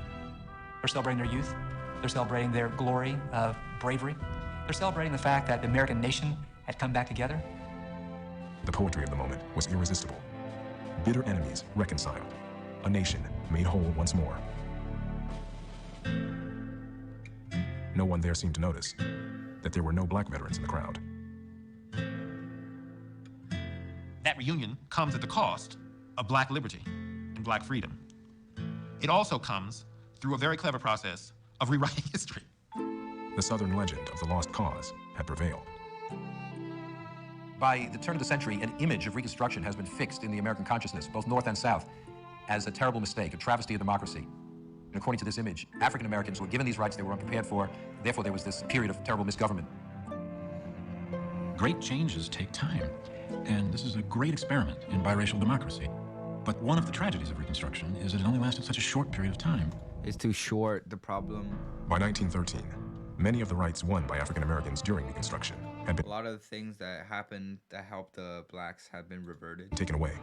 They're celebrating their youth. They're celebrating their glory of bravery. They're celebrating the fact that the American nation had come back together. The poetry of the moment was irresistible. Bitter enemies reconciled. A nation made whole once more. No one there seemed to notice that there were no black veterans in the crowd. That reunion comes at the cost of black liberty and black freedom. It also comes through a very clever process of rewriting history. The Southern legend of the lost cause had prevailed. By the turn of the century, an image of Reconstruction has been fixed in the American consciousness, both North and South, as a terrible mistake, a travesty of democracy. And according to this image, African Americans were given these rights they were unprepared for. Therefore, there was this period of terrible misgovernment. Great changes take time, and this is a great experiment in biracial democracy. But one of the tragedies of Reconstruction is that it only lasted such a short period of time. It's too short, the problem. By 1913, many of the rights won by African Americans during Reconstruction had been A lot of the things that happened that helped the blacks have been reverted. taken away.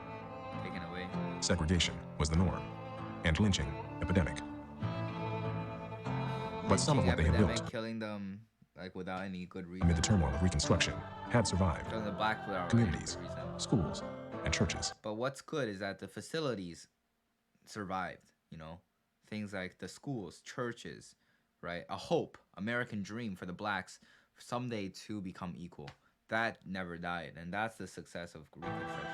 Segregation was the norm, and lynching epidemic. But some of what they had built killing them like without any good reason. amid the turmoil of Reconstruction had survived. Killing the black without Communities, any reason. schools, and churches. But what's good is that the facilities survived, things like the schools, churches, right? A hope, American dream for the blacks someday to become equal. That never died, and that's the success of Reconstruction.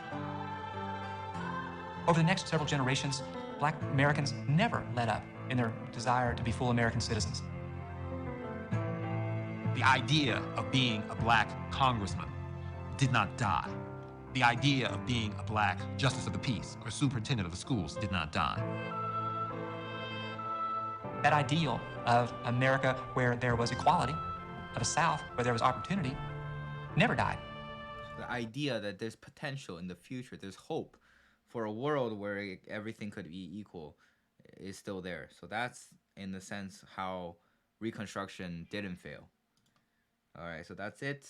Over the next several generations, black Americans never let up in their desire to be full American citizens. The idea of being a black congressman did not die. The idea of being a black justice of the peace or superintendent of the schools did not die. That ideal of America where there was equality, of a South where there was opportunity, never died. The idea that there's potential in the future, there's hope for a world where everything could be equal is still there. So that's, in the sense, how Reconstruction didn't fail. All right, so that's it.